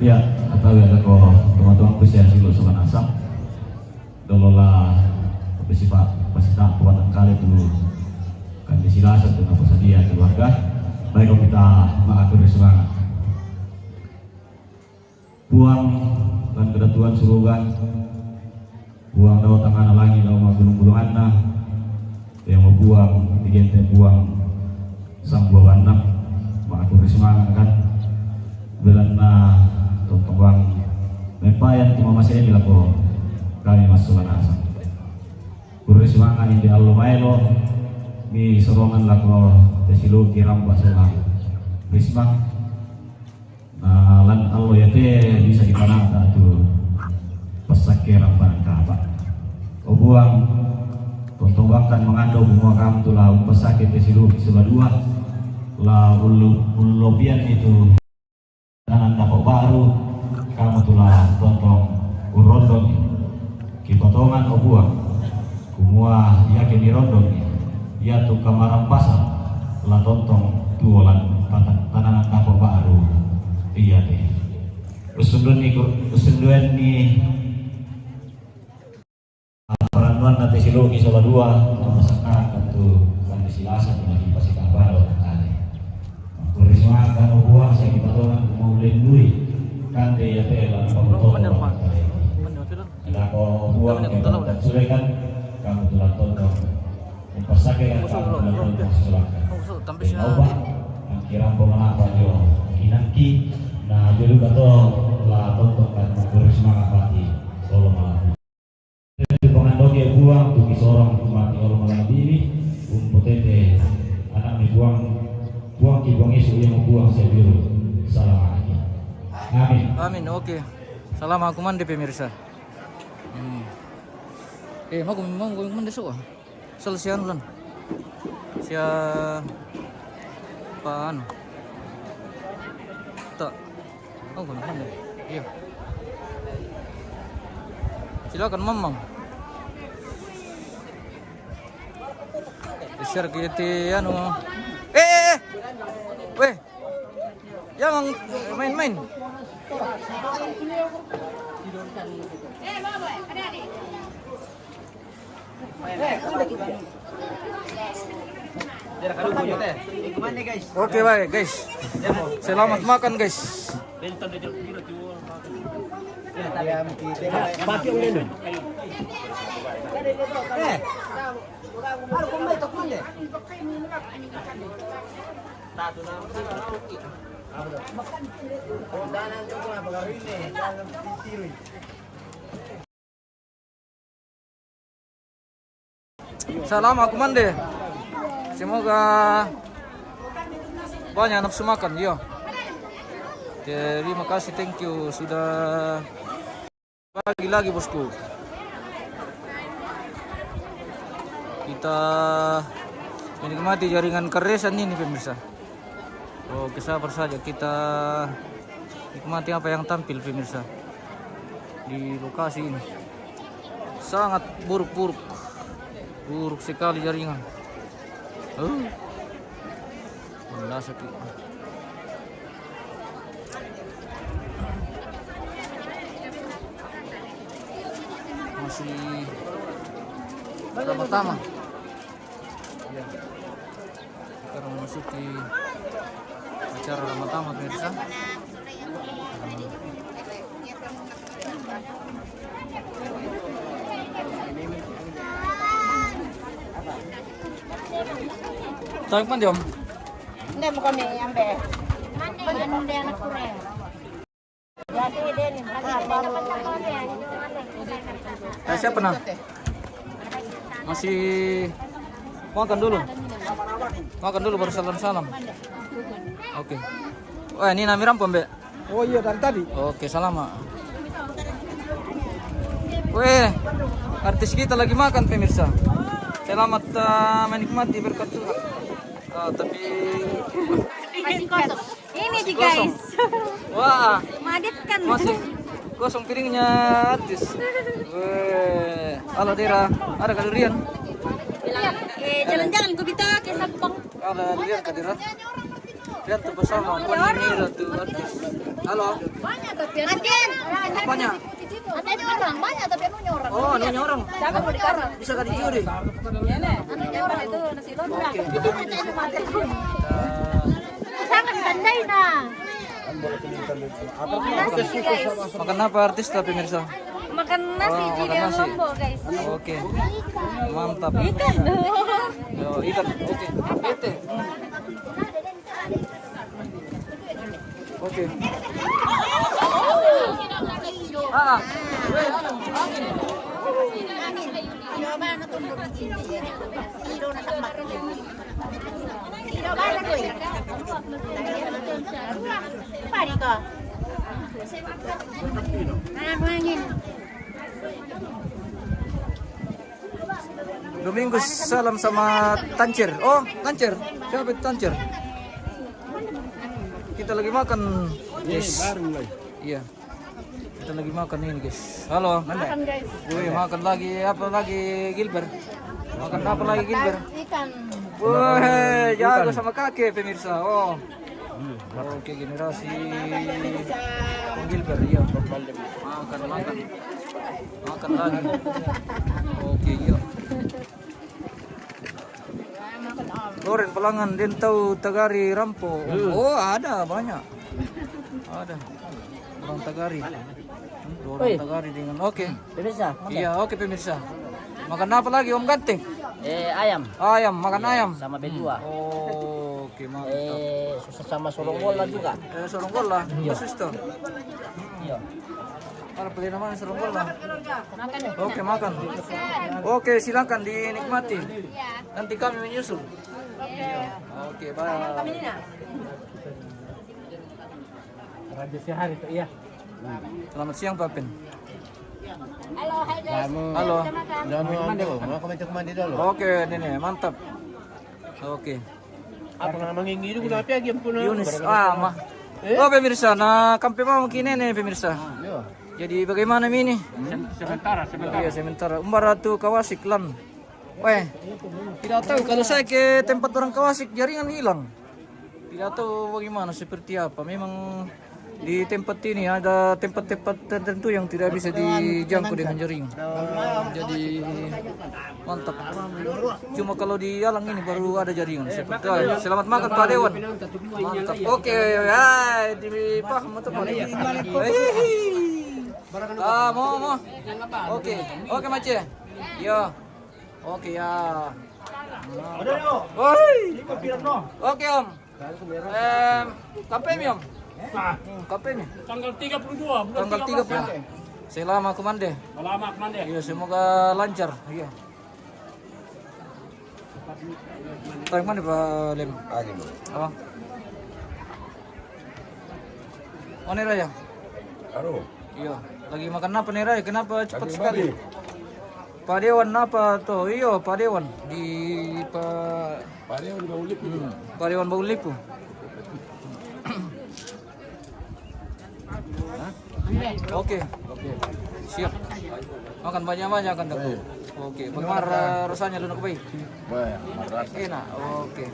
Ya, atau ada ko teman-teman kusian silo Solanasan. Dolola bersifat pasita kuatan kali dulu kan disilasa tu apa sadia keluarga. Baik kita mengatur semangat. Buang dan kedatuan surugan. Buang daun tangan langi daun gulung-gulungan nah. Yang mau buang digente buang sang buah anak mengatur semangat kan. Belana tong-tong mempayan cuma masih ini laku kami masuk Solanasan. Kuri semangat ini Allah maelo mi sorongan laku desilu kiram basah rismang lan Allah ya teh bisa dipanata tu pesak kiram barangkaba buang tong-tong kan mengandung semua kamu tu lah pesakit desilu sebadua lah ulubian itu dan dapat baru kamu tulah tontong urondong kipotongan obuang kumua yakin di rondong ya tu kamaram pasar lah tontong tuolan tanah kampung baru iya deh usunduan ni peranuan nanti silogi sola dua masakan itu kan silasa lagi pasti kabar tadi kurisma kan buah saya dipatongan mau lindui kan dia tela pemotong ada kau buang yang sudah kan kamu telah tonton pasake kan kamu telah tonton silakan obat yang kira pemenapa yo kinanti nah jadi kata lah tonton kan kurisma kapati solo malam di pengandoki buang tuh seorang mati orang malam ini potete anak nih buang kibong isu yang buang saya biru salam aja amin Amin, oke. Salam aku mandi pemirsa. Mau mandi suka. Selesaian ulan. Apaan? Tak. Oh, mandi. Iya. Silakan Mamang. Share kita anu. Weh. Jangan main-main. Oke baik guys. Selamat makan guys. Salam aku mandi. Semoga banyak nafsu makan, yo. Terima kasih, thank you sudah lagi bosku. Kita menikmati jaringan keresan ini pemirsa. Oke, sabar saja kita nikmati apa yang tampil pemirsa di lokasi ini. Sangat buruk sekali jaringan. Sakit. Masih pertama. Ya. Sekarang memasuki acara pertama pemirsa. Tarik man diom. Hindi mo kami ambe. Hindi anak ko rin. Jadi din. Siapa nah? Masih makan dulu baru salam. Oke. Wah, ini namiram Mbak. Oh iya dari tadi. Oke, salam. Weh, artis kita lagi makan pemirsa. Selamat menikmati berkat Tuhan. Tapi Masih kosong. Ini di guys. wah, Madit kan. masih kosong piringnya artis. Weh, halo Dira, ada kadurian? Jalan-jalan gue bisa ke Sampang. Ada durian Kadira? Lihat tuh bersama, Mira tuh artis. Halo. Banyak tapi Aden. Apanya? Ada orang banyak tapi anu orang. Oh, anu orang. Siapa mau dikarang? Bisa gak dicuri? Anu orang itu nasi lodra. Sangat pandai nah. Nasi guys. Makan apa artis tapi pemirsa? Makan nasi Oh, di makan nasi. Lombok guys. Oke. Mantap. Ikan. Yo, ikan. Oke. Bete. Oke. Coba na tumbo di sini. Hiro na sama. Coba na ko. Pari ko. Angin. Domingos salam sama Tancer. Oh, Tancer. Siapa itu Tancer? Kita lagi makan. Yes. Iya. Kita lagi makan ini, guys. Halo. Makan guys. Wih, makan lagi apa lagi Gilbert? Makan apa lagi Gilbert? Ikan. Wah, jago sama kakek pemirsa. Oh. Oke, generasi Gilbert ya. Makan lagi. Oke, iya. Loren Pelangan Dentau Tagari Rampo. Oh, ada banyak. Ada. Orang Tagari. Orang Tagari dengan oke. Pemirsa, Iya, oke pemirsa. Makan apa lagi Om Ganteng? ayam Ayam, makan ayam. sama bedua. Oke, mantap. Susah sama soronggola juga. Soronggola, khusus tuh. Iya. Para beli namanya soronggola. Oke, makan. Oke, silakan dinikmati. Nanti kami menyusul. Oke, bye. Raja Sehari itu iya. Selamat siang, Pak Pen. Halo, hai guys. Halo. Mau kemandi dulu. Oke, ini mantap. Oke. Apa nama nginggi itu kenapa lagi pun? Yunis, mah. Oh pemirsa, nah kampe mau kini nih pemirsa. Jadi bagaimana ini? Sementara. Iya sementara. Umbaratu Kawasik lan. Weh, tidak tahu kalau saya ke tempat orang Kawasik jaringan hilang. Tidak tahu bagaimana seperti apa. Memang di tempat ini ada tempat-tempat tertentu yang tidak bisa dijangkau dengan jaring. Jadi mantap. Cuma kalau di Alang ini baru ada jaringan. Seperti itu. Selamat makan Pak Dewan. Mantap. Oke, ya dipaham atau Pak? Mau. Oke Mace. Ya. Oke ya. Oke Om. Kapan Om? Kapan nih? Tanggal 32 Tanggal 30. Selama Komande. Lama kemana? Iya, semoga lancar. Iya. Tahu mana Pak Lem? Oh. Mana Raya? Aduh. Iya. Lagi makan apa nih Raya? Kenapa cepat sekali? Pak Dewan apa tuh? Iya, Pak Dewan di Pak Dewan Bau Lipu. Pak Dewan Bau Lipu. Oke. Siap. Makan banyak-banyak kan Dok? Oke. Bagaimana rasanya lunak baik? Enak. Oke.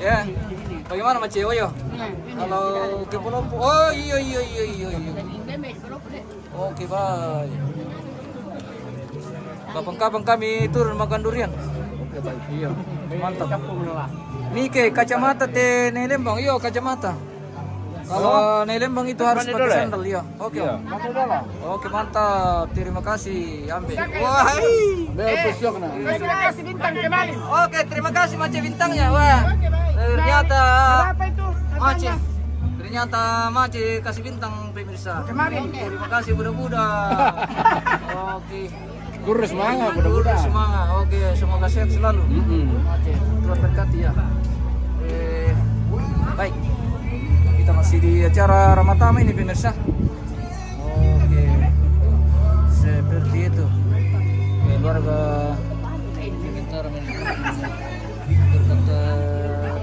Ya. Bagaimana Mas Cewo yo? Kalau ke Polopo. Oh iya. Oke, baik. Kapan-kapan kami turun makan durian. Oke, baik. Iya. Mantap. Nike kacamata teh Lembang. Iya, kacamata. Kalau naik Lembang itu harus pakai sandal ya. Oke. Oke mantap. Terima kasih. Ambil. Wah. Sudah kasih bintang kemarin. Oke terima kasih Mace bintangnya. Wah. Ternyata. Mace. Ternyata Mace kasih bintang pemirsa. Kemarin. Terima kasih budak-budak. Oke. Kurus semangat, Kurus semangat. Oke semoga sehat selalu. Mace. Tuhan berkati ya. Baik. Kita masih di acara Ramatama ini pemirsa. Oke. Seperti itu. Keluarga sebentar berkata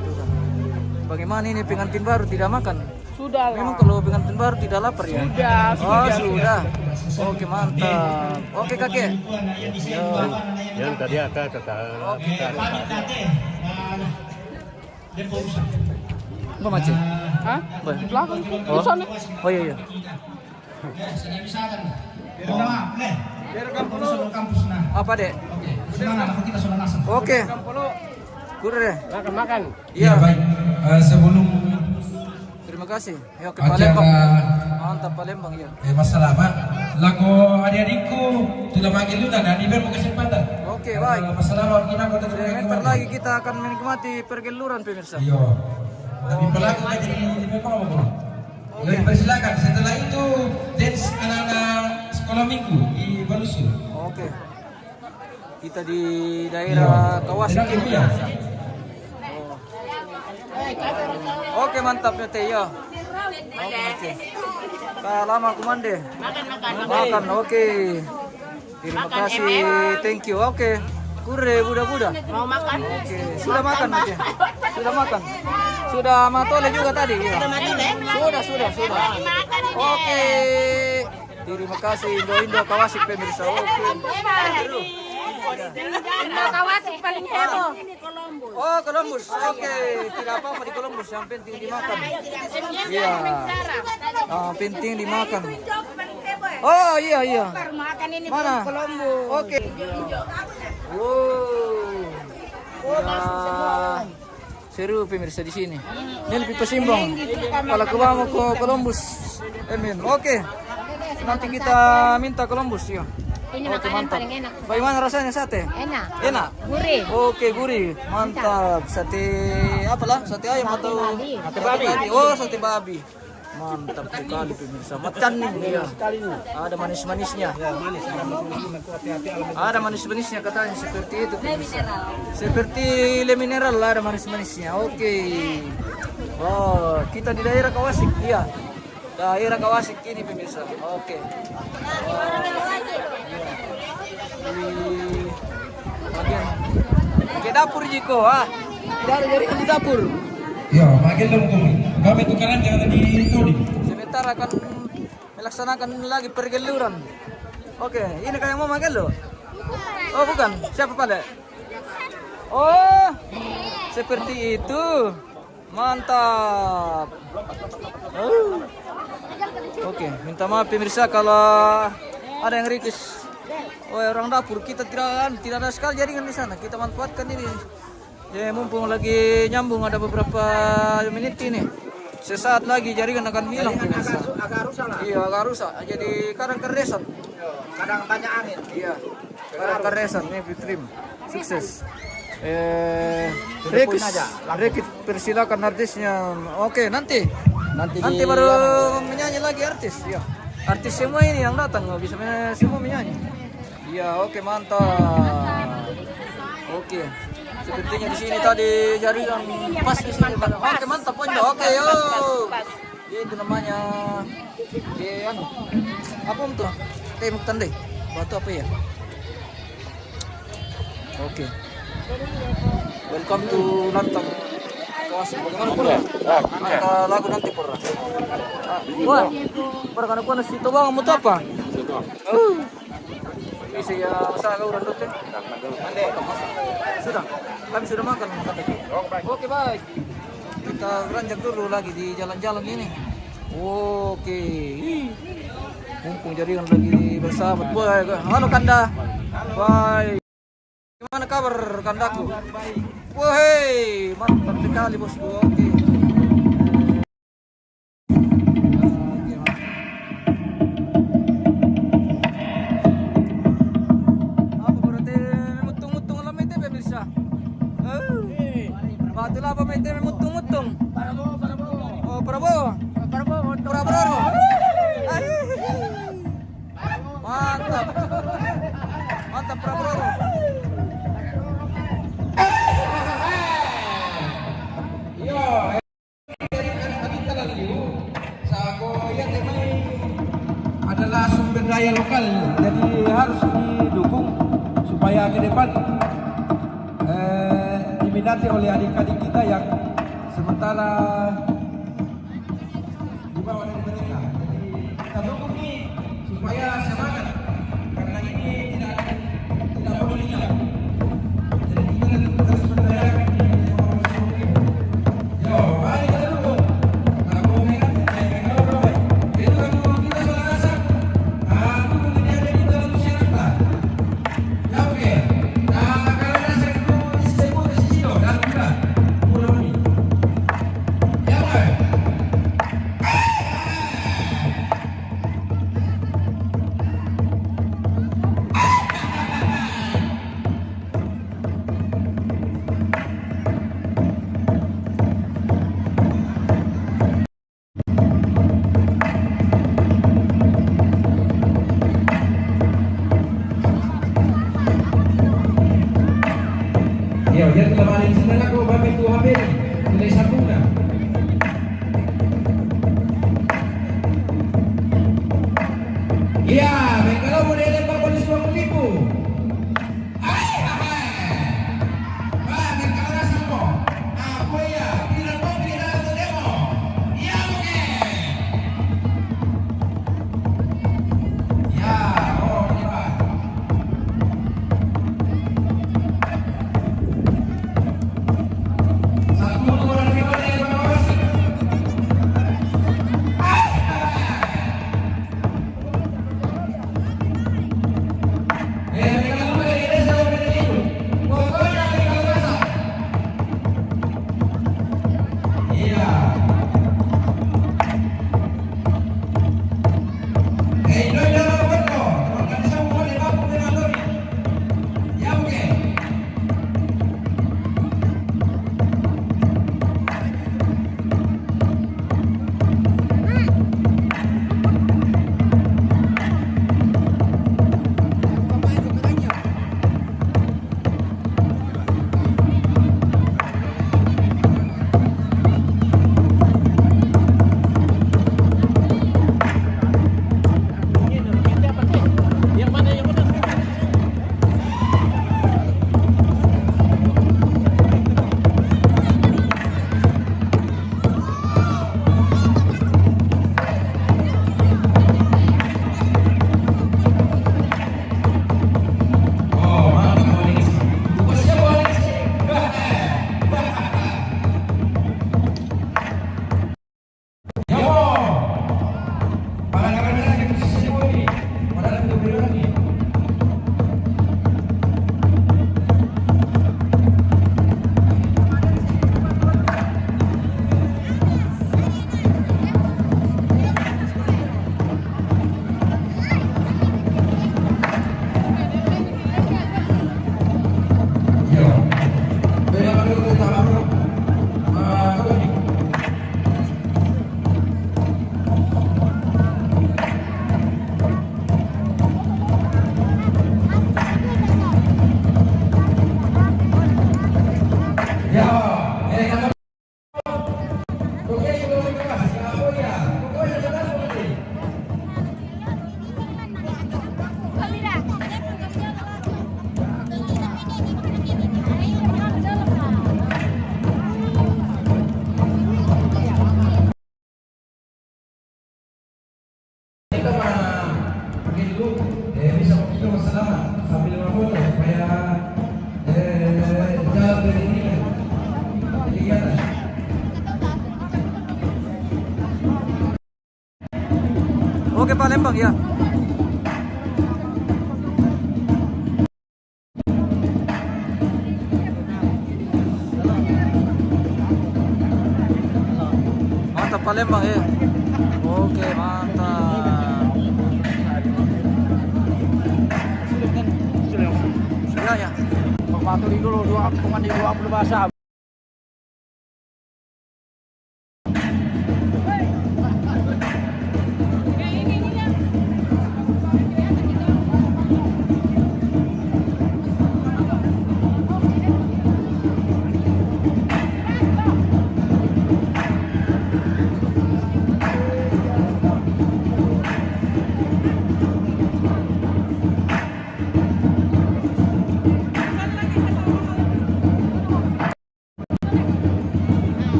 Tuhan. Bagaimana ini pengantin baru tidak makan? Sudah. Memang kalau pengantin baru tidak lapar ya? Sudah. Oke mantap. Oke kakek. Yang tadi akak Apa Mace? Hah? Belakang. Oh iya. Apa dek? Oke. Kurang deh. Makan. Iya. Baik. Sebelum Terima kasih. Ya ke Palembang. Mantap Palembang ya. masalah Pak, lagu adik-adikku sudah manggil juga dan diberi kesempatan. Oke baik. Masalah Pak, kita kota Sebentar lagi kita akan menikmati pergeluran pemirsa. Iya. Tapi pelaku kan jadi apa? Jadi persilakan. Setelah itu dance anak-anak sekolah minggu di Balusu. Oke. Kita di daerah Kawasik ini ya. Oke mantap ya Teh ya. Oke. Lama Komande. Makan. Oke. Terima kasih. Thank you. Oke. Kure budak-budak. Mau makan? Oke. Sudah makan Mas ya? Sudah makan. Sudah matole juga tadi ya. Sudah. Oke. Terima kasih Indo Kawasik pemirsa. Oke. Kawasik paling heboh. Oh, Columbus. Oke, tidak apa-apa di Columbus, yang penting dimakan. Iya. Penting dimakan. Oh, iya iya. Makan ini Mana? Oke. Wow. Seru pemirsa di sini. Ini lebih Pasimbang. Kalau ke bawah mau ke Columbus. Emin. Oke. Nanti kita minta Columbus ya. Ini Oke, makanan mantap. paling enak. Bagaimana rasanya sate? Enak. Enak. Gurih. Oke, gurih. Mantap. Sate apalah? Sate ayam Sate atau babi. sate babi? Oh, sate babi. Mantap sekali pemirsa. Macan nih dia. Ada manis-manisnya. Ada manis-manisnya katanya seperti itu pemirsa. Seperti le mineral ada manis-manisnya. Oke. Oh, kita di daerah Kawasik dia. Daerah Kawasik ini pemirsa. Oke. Bagian ke dapur Jiko tidak ada jaringan di dapur. Ya, makin dong tuh. Kami tukaran jangan di Todi. Sebentar akan melaksanakan lagi pergeluran. Oke, ini kayak mau makan lo? Oh bukan, siapa pada? Oh, seperti itu. Mantap. Oke, minta maaf pemirsa kalau ada yang request. Oh, orang dapur kita tidak ada sekali jaringan di sana. Kita manfaatkan ini. Ya, mumpung lagi nyambung ada beberapa menit ini. Sesaat lagi jaringan akan hilang pemirsa. Agak rusak lah. Iya, agak rusak. Jadi kadang keresan. Kadang banyak angin. Iya. Kadang keresan nih Fitrim. Sukses. Rekit persilakan artisnya. Oke, nanti baru menyanyi lagi artis. Ya. Artis semua ini yang datang bisa semua menyanyi. Iya, oke mantap. Oke. Sepertinya di sini tadi jaringan pas di sini. Oke, mantap Ponjo. Oke, yo. Itu namanya apa tuh? Tembok tandai. Batu apa ya? Oke. Welcome to Lantang Kawasik. Bagaimana pura? Ada lagu nanti pura. Wah, pura kana pura situ bang mau apa? Bisa ya masalah kau randut ya? Sudah, kami sudah makan. Oke baik. Kita beranjak dulu lagi di jalan-jalan ini. Oke. Mumpung jaringan lagi bersahabat. Boy, halo Kanda. Bye. Gimana kabar Kandaku? Wahai, mantap sekali bosku. Oke. Apa berarti mutung-mutung alam itu pemirsa? Batu apa itu mutung-mutung? Oh, Prabowo. Mantap. Mantap Prabowo. Adalah sumber daya lokal, jadi harus didukung supaya ke depan diminati oleh adik-adik kita yang sementara di bawah dari mereka. Jadi kita dukung nih supaya semangat, karena ini tidak boleh hilang. Jadi kita harus berdayakan di bawah ini. Yo, mari kita dukung. Lagu merah, kalau roy, itu lagu kita suara rasa. Dukung ini ada di dalam masyarakat. Ya oke. Nah, kalau rasa itu disebut di sini loh, dan juga murah ini. Ya boy. Ya, dia telah balik sini aku bagi tu hampir mulai sambungnya. Ya, kalau boleh lempar polis 20.000. Wah, kalau semua. Apa ya? Tidak mau tidak ada demo. Ya, oke. Ya, oh, ini Pak. Palembang ya. Mantap Palembang ya. Oke, mantap. Sudah ya. Pematurin dulu dua pemain 20 bahasa.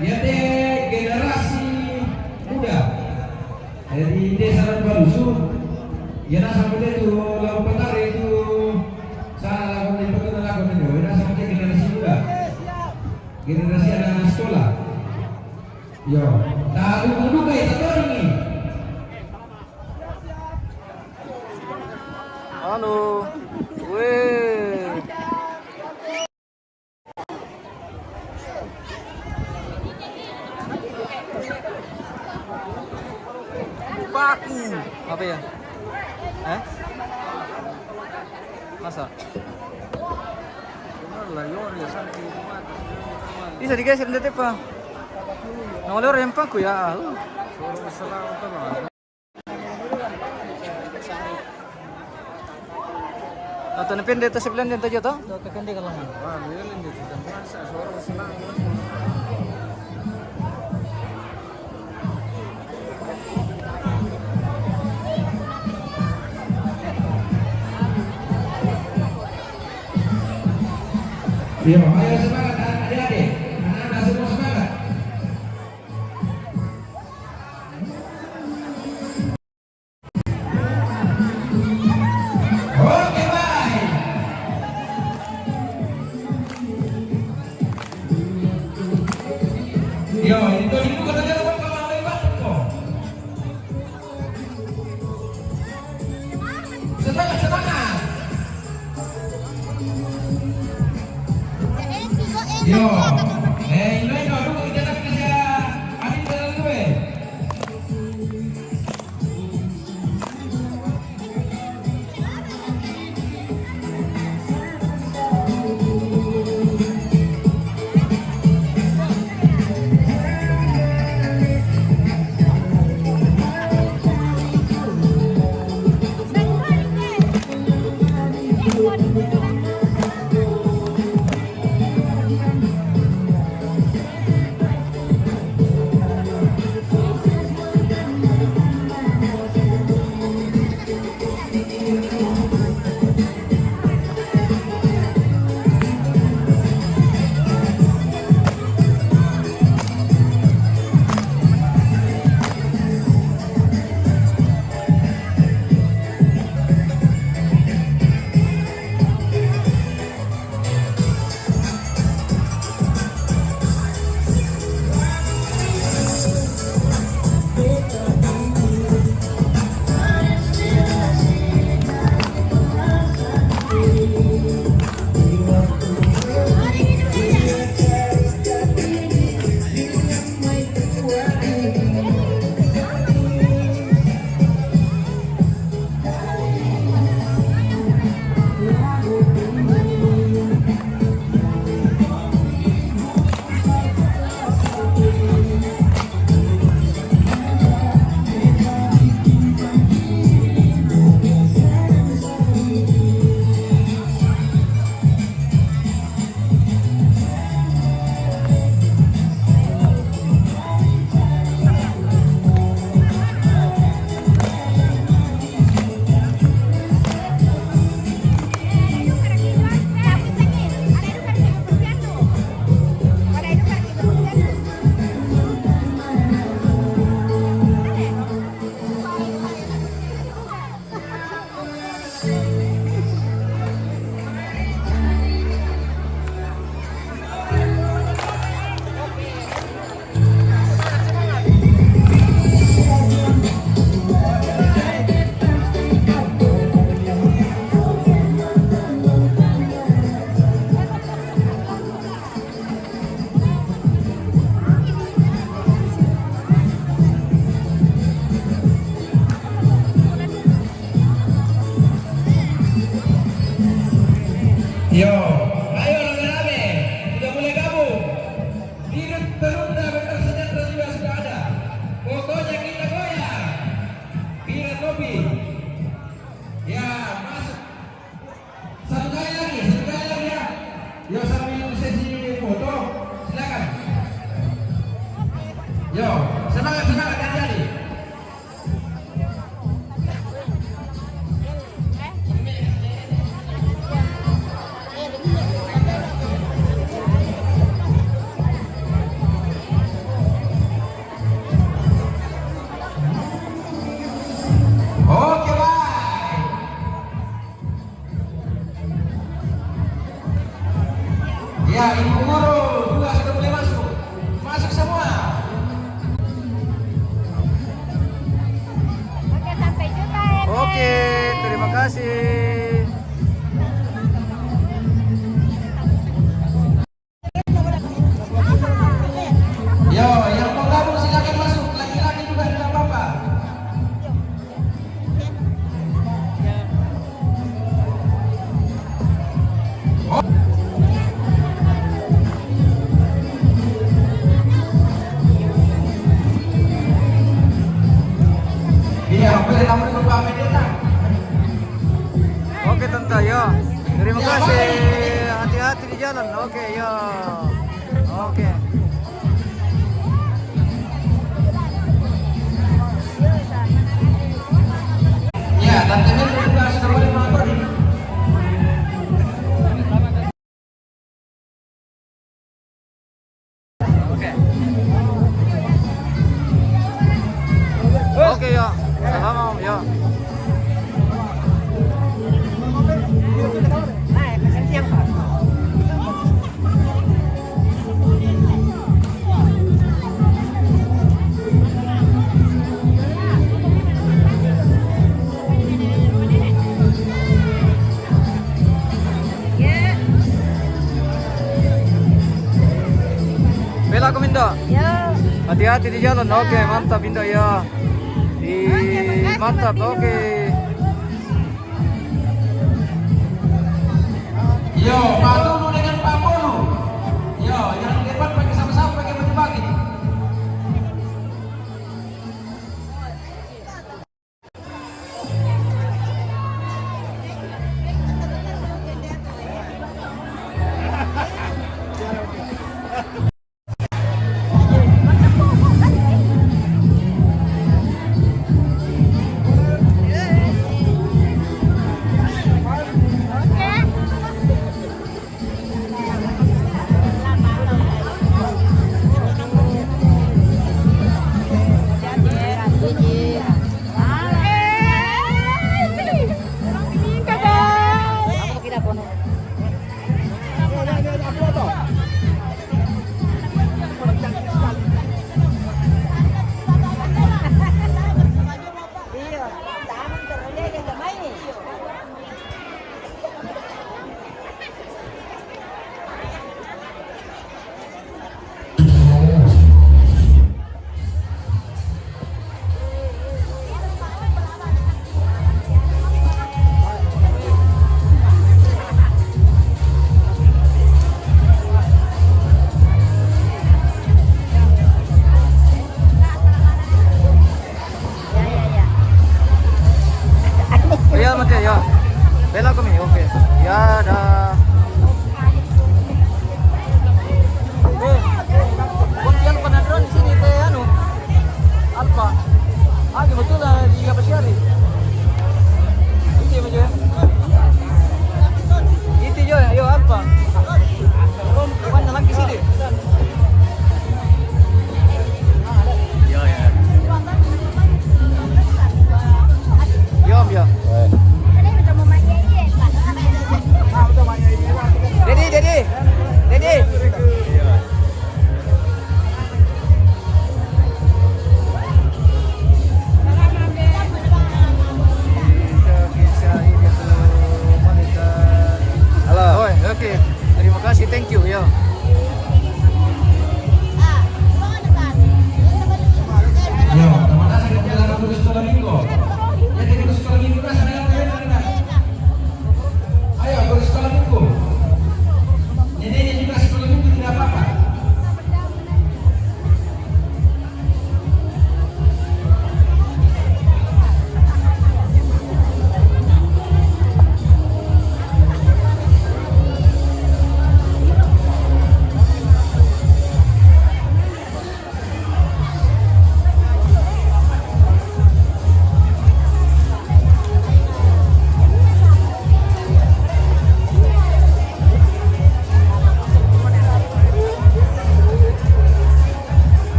Ya deh generasi muda dari desa dan Balusu ya nak sampai itu lagu petar itu salah lagu itu kita lagu itu ya sampai generasi muda generasi anak sekolah yo tak dulu kayak itu ini Halo. Weh. Baku. Apa ya? Masa? Bisa digeser nanti Pak. Nomor yang paku ya. Atau nepende itu sebelah dia tahu tak? Nepende kalau mana? Yo, ayo semangat adik-adik, anak-anak semua semangat. Oke, baik. Yo, itu katanya kawan dari Bangko. Semangat, semangat. Yo, ini dulu kita nak kerja adik dalam tu Yo, semangat hati-hati. Oke, baik. Ya, ibu guru juga sudah boleh masuk. Masuk semua. Oke, sampai jumpa ya. Oke, terima kasih. Yo, yang mau gabung silakan masuk. Laki-laki juga tidak apa-apa. Iya, boleh tamu berupa pendeta. Oke tante ya. Terima kasih. Hati-hati di jalan. Oke ya. Oke. Ya, tante Mel juga sudah boleh menonton ini. Oke ya. Sama Om ya. Bella Komindo. Ya. Hati-hati di jalan. Oke, mantap Indah ya. Mantap. Oke. Yo, Pak Tunu dengan Pak Polu. Yo, yang di depan pakai sama-sama pakai baju batik.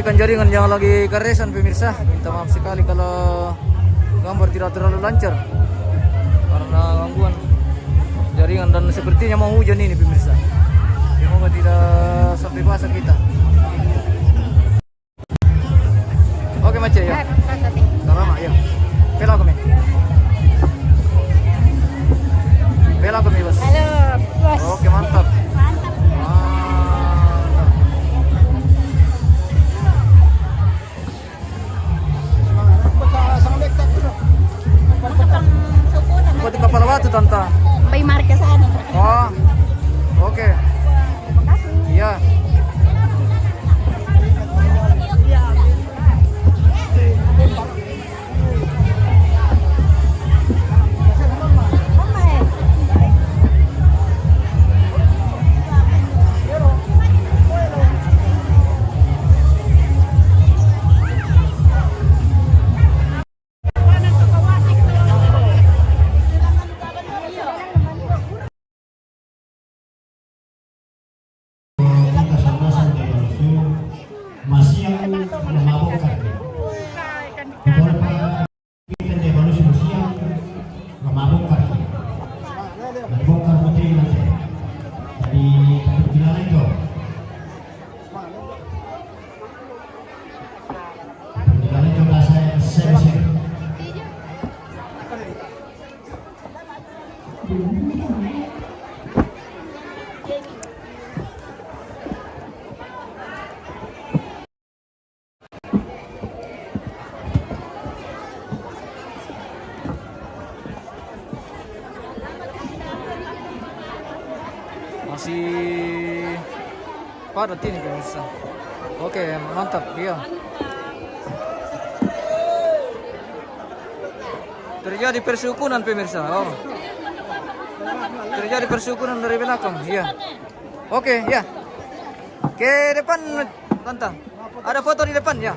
perbaikan jaringan yang lagi keresan pemirsa. Minta maaf sekali kalau gambar tidak terlalu lancar karena gangguan jaringan dan sepertinya mau hujan ini pemirsa. Semoga tidak sampai basah kita. Oke Mace ya. Salamat ya. Pela kami. Pela kami bos. Halo, bos. Oke mantap. Buat di Kapal Batu tante. Bay Marquez sana. Oh, oke. Iya. masih yang memabukkan. Beberapa kita di evaluasi masih yang memabukkan. Membongkar putih nanti. Jadi kebetulan itu. Kebetulan itu saya sih. Masih padat ini pemirsa. Oke, mantap dia. Terjadi persukunan pemirsa. Oh. Terjadi persukunan dari belakang. Iya. Oke, ya. Ke depan tante. Ada foto di depan ya.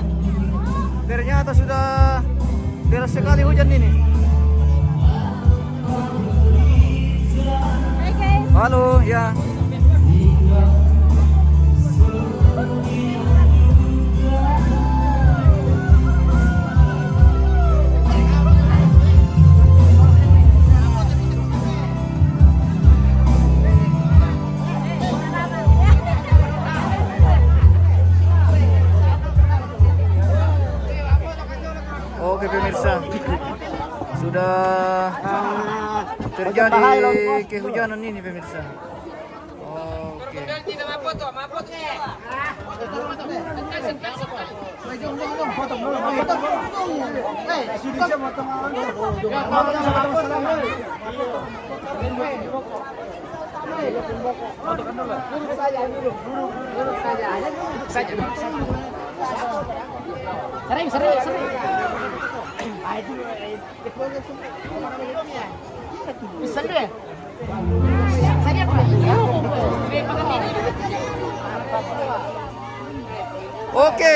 pemirsa. Ternyata sudah deras sekali hujan ini. Halo, ya. Oke pemirsa, sudah terjadi kehujanan ini pemirsa. Oke. Sering. Bisa deh. Saya Oke.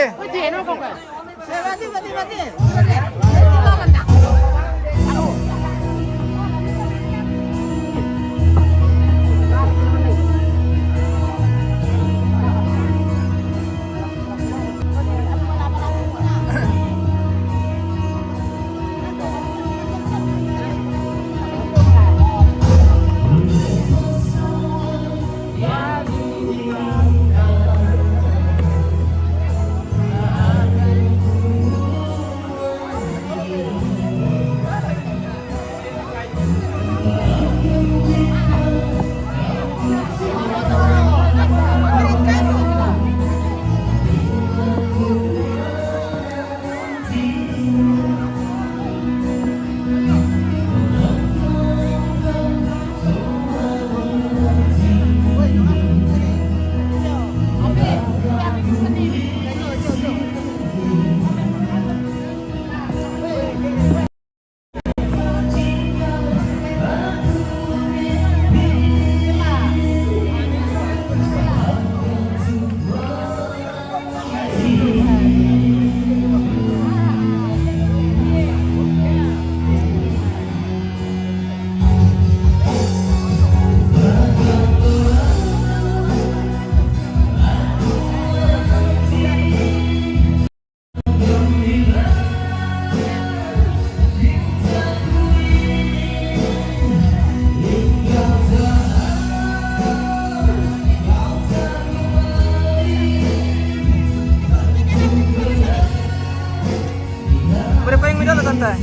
Berapa yang medal tante?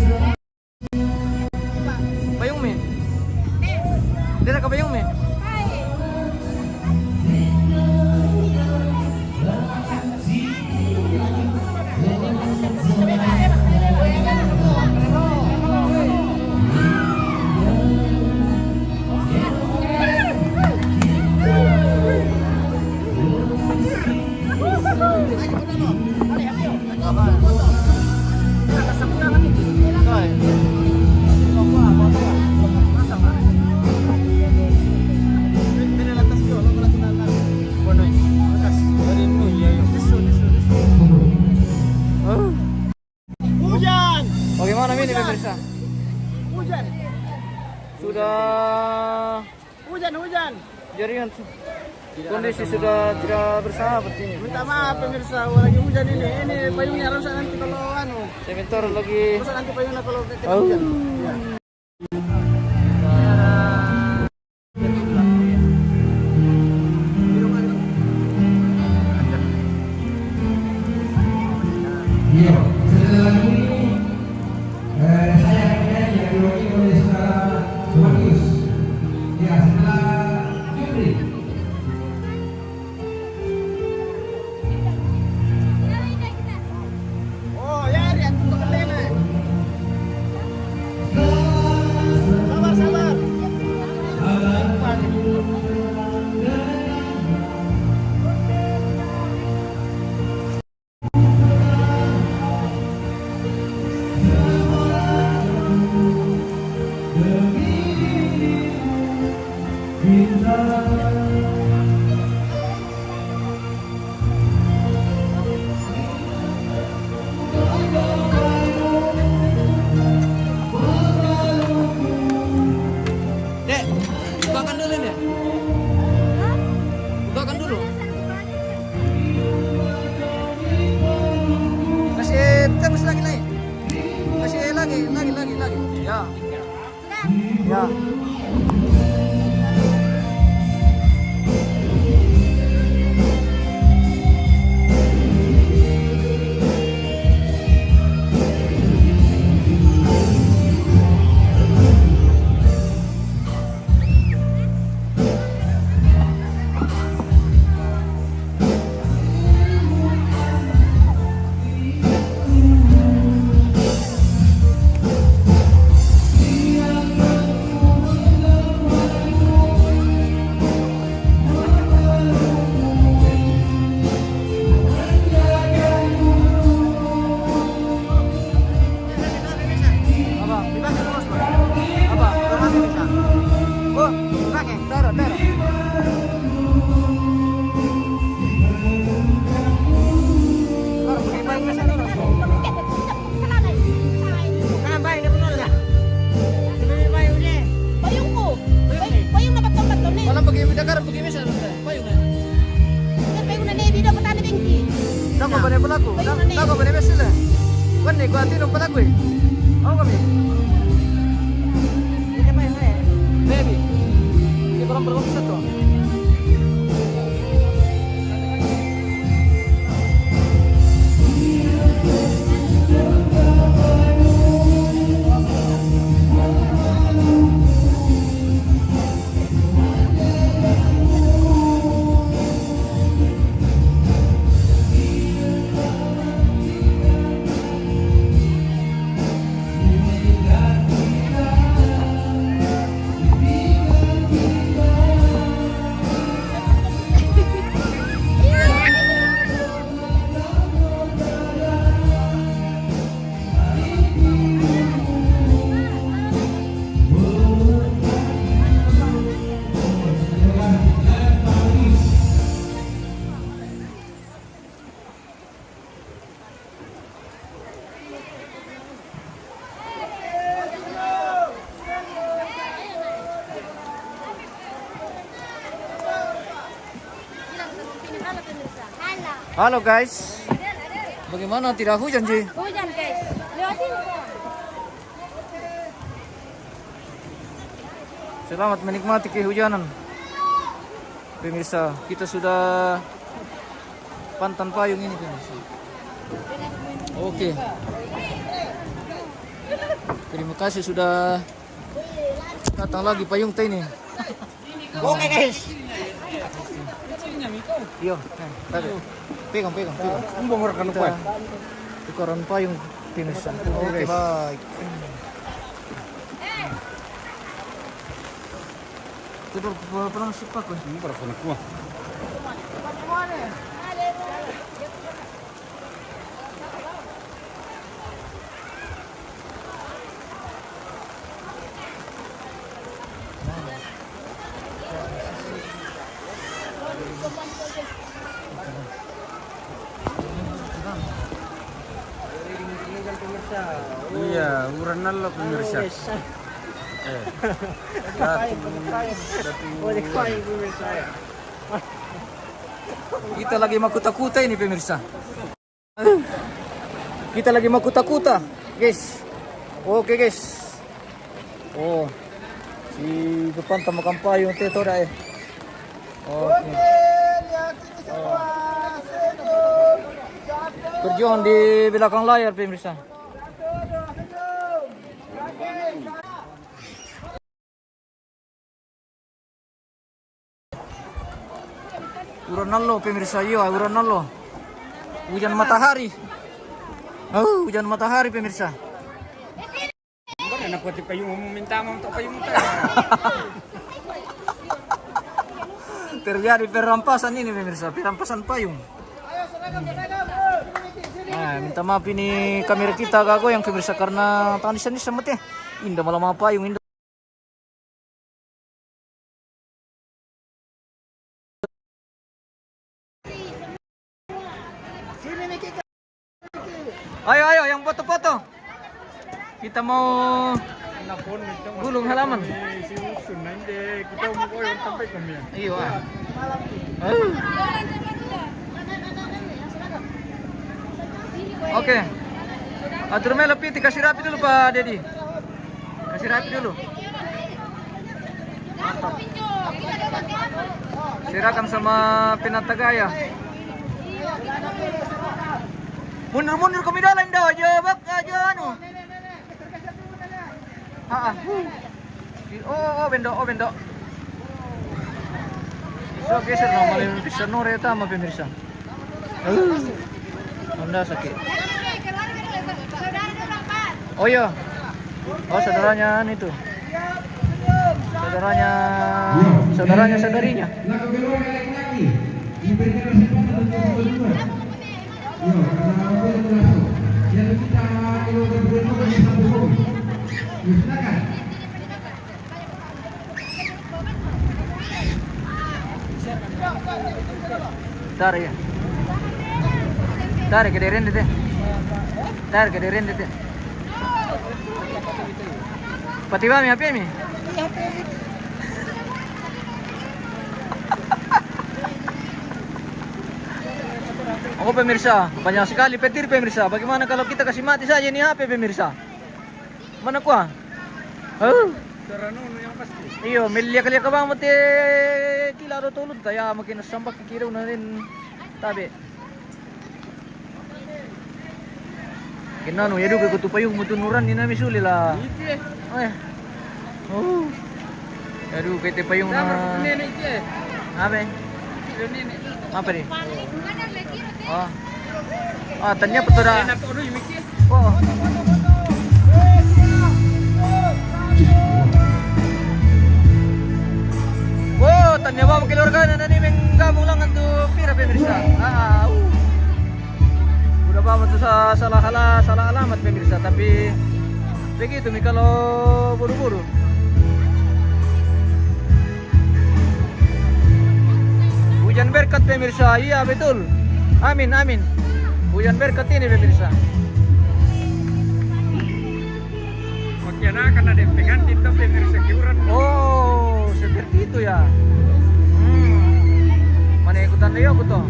Payung me? Dia ke payung me? Bagaimana ini pemirsa? Hujan. Sudah Hujan. jaringan kondisi sudah tidak bersahabat ini. Minta maaf pemirsa, lagi hujan ini. Ini payungnya rusak nanti kalau Sebentar lagi. rusak nanti payungnya kalau kena hujan. Ya. Iya, setelah ini saya akan menyanyi yang diwakili oleh saudara Sumartius. Ya, setelah Jupri. Oh ya, lihat untuk kelena. Tapi una ne video petani bengki. Nako ba pelaku? Nako ba mesila? Wani ko atino pelaku. Ako kami. Ini apa yang baby? Kita orang berapa satu? Halo guys, bagaimana tidak hujan sih? Hujan guys. Lewatin. Selamat menikmati kehujanan. Pemirsa, kita sudah pantan payung ini pemirsa. Oke. Terima kasih sudah datang lagi payung teh ini. Oke guys. Iya, tadi. Pegang. Membongkarkan Kita tukaran payung pemirsa. Oke, baik. Itu pernah sepak kan? Pernah kuah. Iya, uranan lo pemirsa. Kita lagi makuta-kuta ini pemirsa. Kita lagi makuta-kuta, guys. Oke guys. Oh, si depan makan payung teh dah eh. Oke. Terjun di belakang layar pemirsa. Uranalo pemirsa, iya uranalo. Hujan matahari. Oh, hujan matahari pemirsa. Bukan anak putih payung meminta untuk payung Terjadi perampasan ini pemirsa, perampasan payung. Nah, minta maaf ini kamera kita gago yang pemirsa karena tangan di sana teh. Indah malam payung indah. Ayo yang foto-foto. Kita mau gulung halaman. Kita mau koyon sampai kami. Iya. Oke. Atur lebih dikasih rapi dulu Pak Dedi. Kasih rapi dulu. Mantap. Silakan sama penata gaya. Mundur kami dalam dah aja bak aja anu. Oh bendok. Bisa geser nama bisa nore tama pemirsa. Anda sakit. Oh iya. Oh saudaranya itu. Saudarinya. Tarik ya. Tarik ke deren deh. Pati ba mi api mi? Ako pemirsa, banyak sekali petir pemirsa. Bagaimana kalau kita kasih mati saja ini HP pemirsa? Mana kuah? Yang pasti. Iyo, milya kali ka ba mati kilaro tulod kaya makin sambak kikiraw na rin tabi. Kinano, yado kay kutupayong mutunuran ni nami suli la. Ay. Oh. Yado kay tipayong na. Abe. Apa ni? Oh. Ah, tanya petura. Oh. Oh, tanya ba keluarga na nanimeng gabong lang anto pira pemirsa. Udah ba mo to sa salah alamat pemirsa tapi begitu mi kalau buru-buru. Hujan berkat pemirsa, iya betul. Amin, amin. Hujan berkat ini pemirsa. Makin akan ada pengantin tuh pemirsa kiuran. Oh, seperti itu ya. Mana ikutan Leo aku tuh?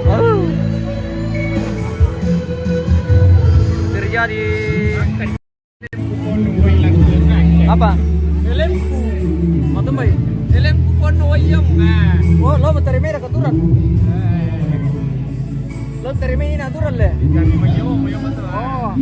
Oh. Terjadi apa? Elempu. Matumbay. Elempu kono wayang. Oh, lo mencari merah katuran. Lo mencari merah natural le. Ikan mayong betul. Oh.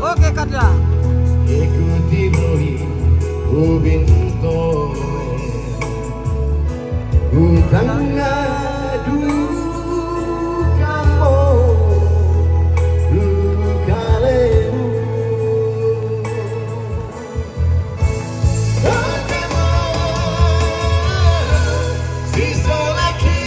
Oke, Kadla. Ikuti rohi ubinto utanga dukamo lukalemu Otemo siso laki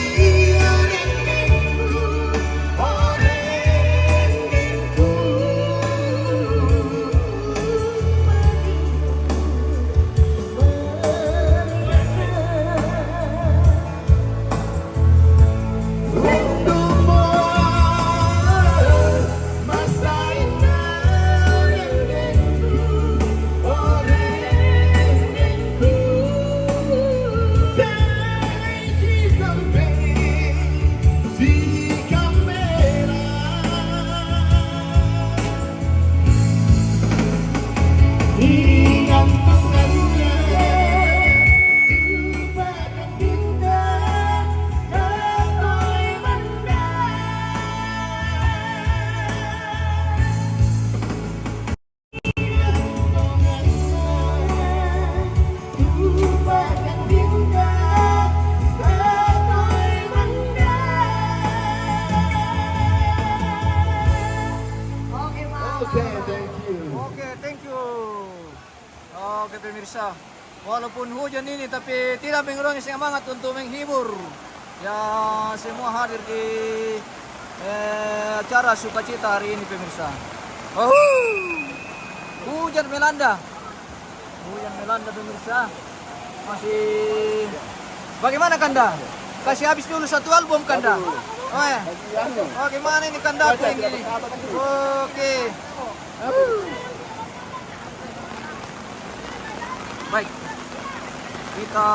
pemirsa. Walaupun hujan ini tapi tidak mengurangi semangat untuk menghibur. Ya semua hadir di acara sukacita hari ini pemirsa. Hujan melanda. Hujan melanda pemirsa. Masih bagaimana Kanda? Kasih habis dulu satu album Kanda. Oh ya. Oh gimana ini Kanda ini? Oke. Baik. Kita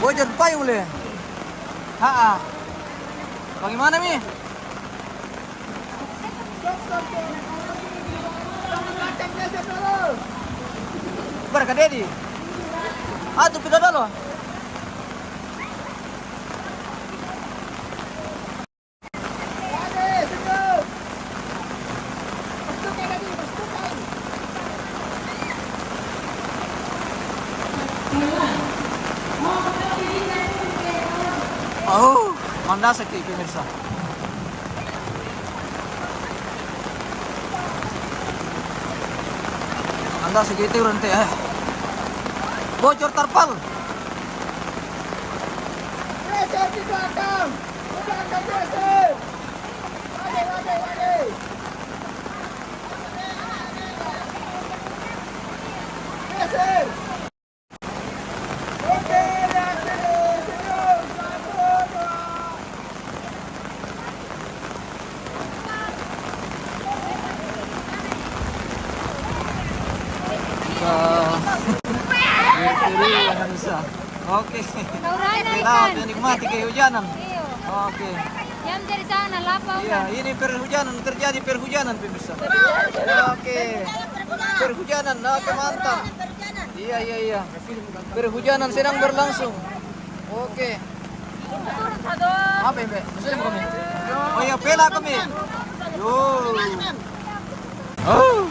bocor payung le. Bagaimana Mi? Berka Dedi. Atuh pindah dulu. Oh, mandasak kayo pemirsa. Mandasak kayo ito rente bocor tarpal. Geser di belakang. Belakang geser. Lagi. Geser. Oke, Oke. Selamat menikmati kehujanan. Oke. Yang dari sana lapau. Iya, ini perhujanan terjadi perhujanan pemirsa. Oke. Perhujanan, oke mantap. Iya. Perhujanan sedang berlangsung. Oke. Apa ini, Mbak? Musim kami. Oh iya, pela kami. Yo. Oh.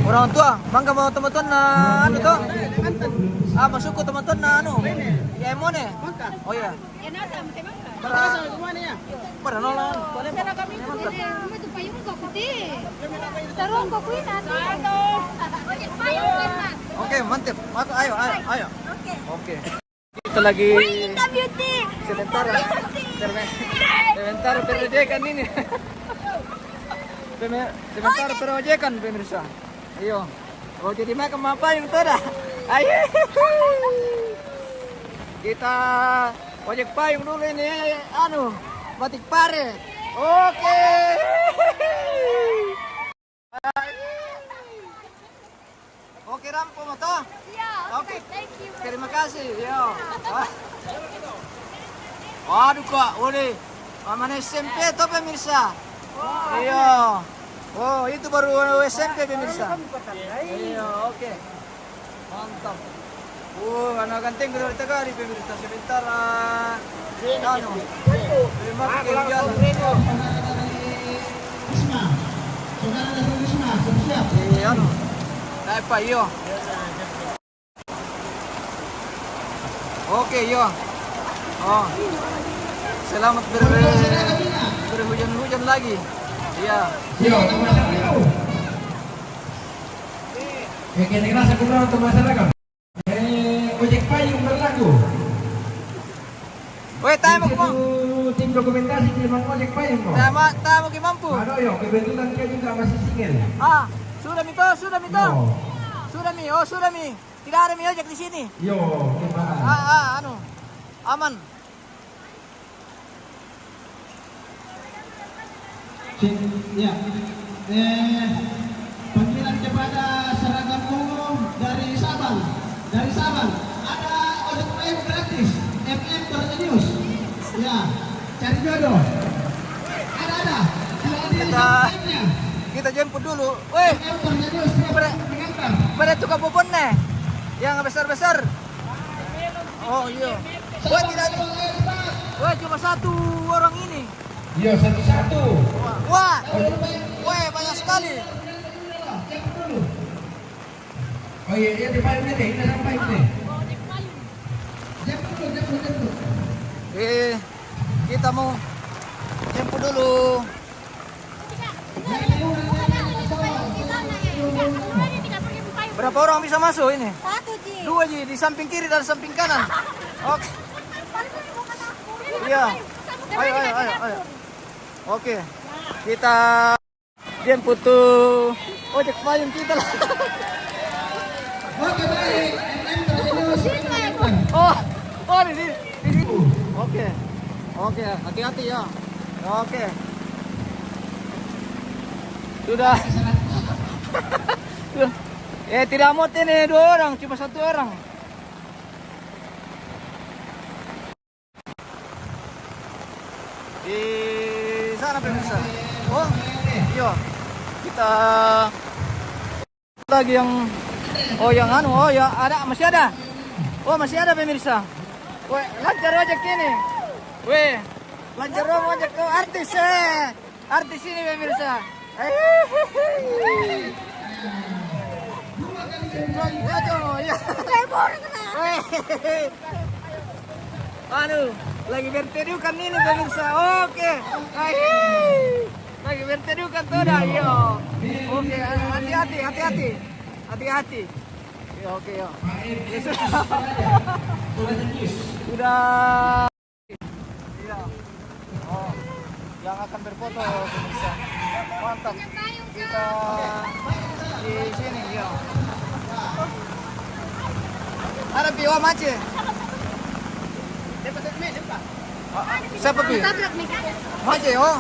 Orang tua, bangga mau teman-teman na ano to? Masuk ko teman-teman na ano? Ya emone. Oh iya. Para nolan. Itu payung kok putih. Sarung kok kuih nasi. Oke, mantap. Ayo. Oke. Kita lagi sebentar perojekan ini. Sebentar perojekan pemirsa. Iyo. Oh jadi makan apa yang tada? Ayo. Kita ojek payung dulu ini batik pare. Oke. Oke rampo mo to? Iya. Oke. Thank you. Terima kasih. Yo. Waduh kok, udah. Aman SMP to pemirsa. Iya. Oh, itu baru SMP pemirsa. Iya, oke. Mantap. Anak ganteng dari Tegari pemirsa. Sebentar. Terima kasih. Risma. Saudara dari Risma, siap. Iya, naik Pak, yo. Oke, yo. Oh. Selamat berhujan-hujan lagi. Iya. Kira-kira sekurang untuk masyarakat. Ojek payung berlaku. Woi, tayo mo kung Tim dokumentasi tim ojek payung kok. tayo mo kimampu. Ano yo, kebetulan dia juga masih single. Sudah mito. Sudah mi. Tidak ada mi ojek di sini. Yo, gimana? Aman. Ya. Panggilan kepada seragam umum dari Sabang. Ada ojek payung gratis. FM Tornedius. Ya. Cari jodoh. Ada. Kita jemput dulu. Woi, FM Tornedius mengantar. pada tukang bobon nih. Yang besar-besar. Oh iya. Woi, tidak. Wah, cuma satu orang ini. Iya, satu-satu. Wah, wah banyak sekali. Oh iya, iya di payung deh, ini sampai deh. Kita mau jemput dulu. Berapa orang bisa masuk ini? Satu, Ji. Dua, Ji, di samping kiri dan samping kanan. Oke. Iya. Ayo. Oke. Kita jemput tuh ojek payung kita lah. Oh, di sini. Oke, hati-hati ya. Oke. Sudah. Tidak muat ini 2 orang, cuma 1 orang. Di sana pemirsa. Oh, iya. Kita lagi yang ya ada, masih ada. Oh, masih ada pemirsa. Weh, lancar ojek ini. Weh, lancar ojek tuh artis Artis ini pemirsa. Aduh, lagi bertedukan ini pemirsa. Oke. Lagi bertedukan tuh dah, yo. Oke, hati-hati. Oke, yo. Sudah. Iya. Oh, yang akan berfoto pemirsa. Mantap. Kita di sini, yo. Ada piwa mace. Siapa pi? Mace, oh.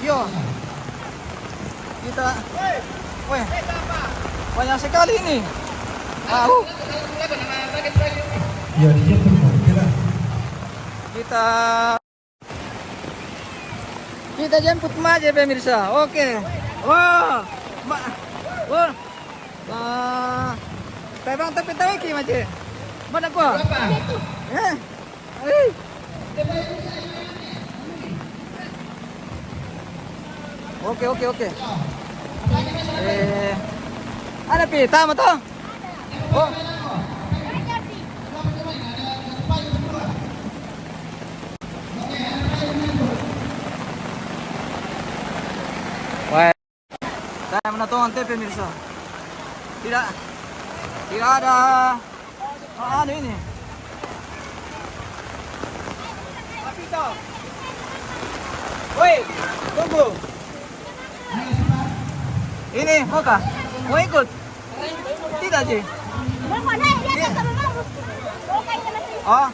Yo. Kita. Weh. Banyak sekali ini. Ya, dia bermobil. Kita jemput Maje pemirsa. Oke. Wah. Wah. Tebang tapi tawiki Maje. Mana gua? Oke. Ada pi, tama to? Oh. Wah. Saya menonton TV pemirsa. Tidak ada ini. Woi, tunggu. Ini mau kah? Mau ikut? Tidak, Ji. Oh.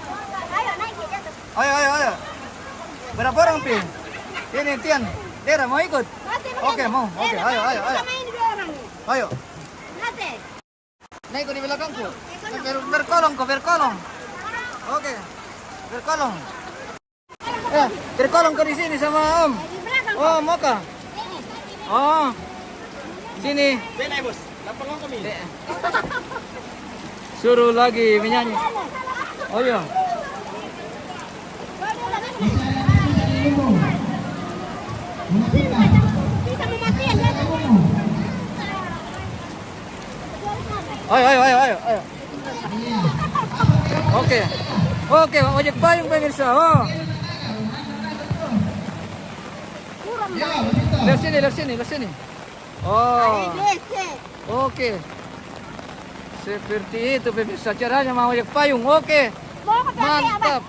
Ayo. Berapa orang, Pi? Ini Tian. Dera mau ikut? Oke, mau. Oke, ayo. Ayo. Naik di belakangku. Berkolong. Oke. Berkolong. Berkolong ke di sini sama Om. Oh, mau kah? Oh. Sini. Bos. Lapang kami. Suruh lagi menyanyi. Oh iya. Ayo. Oke, ojek payung pemirsa. Oh. Lihat sini. Oh. Oke. Seperti itu pemirsa caranya mau ojek payung. Oke. Mantap.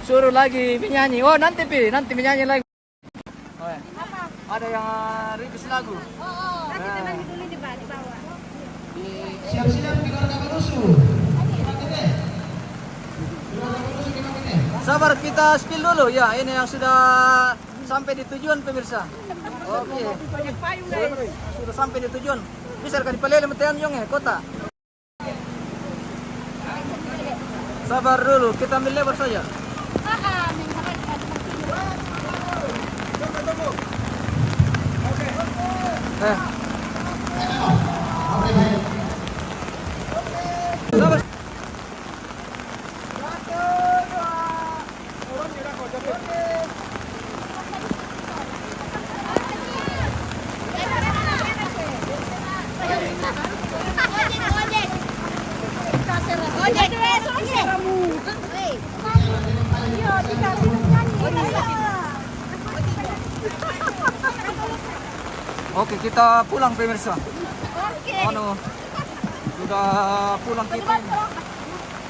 Suruh lagi menyanyi. Oh, nanti menyanyi lagi. Oh, ya. Ada yang revisi lagu. Nanti teman dulu di bawah. Siap-siap di keluarga Barusu. Sabar, kita spill dulu ya. Ini yang sudah sampai di tujuan pemirsa. Oke. Sudah sampai di tujuan. Bisa kan dipalele metean yung kota. Sabar dulu, kita ambil lebar saja. Sabar. Oke, kita pulang pemirsa. Oke. Anu, sudah pulang kita ini.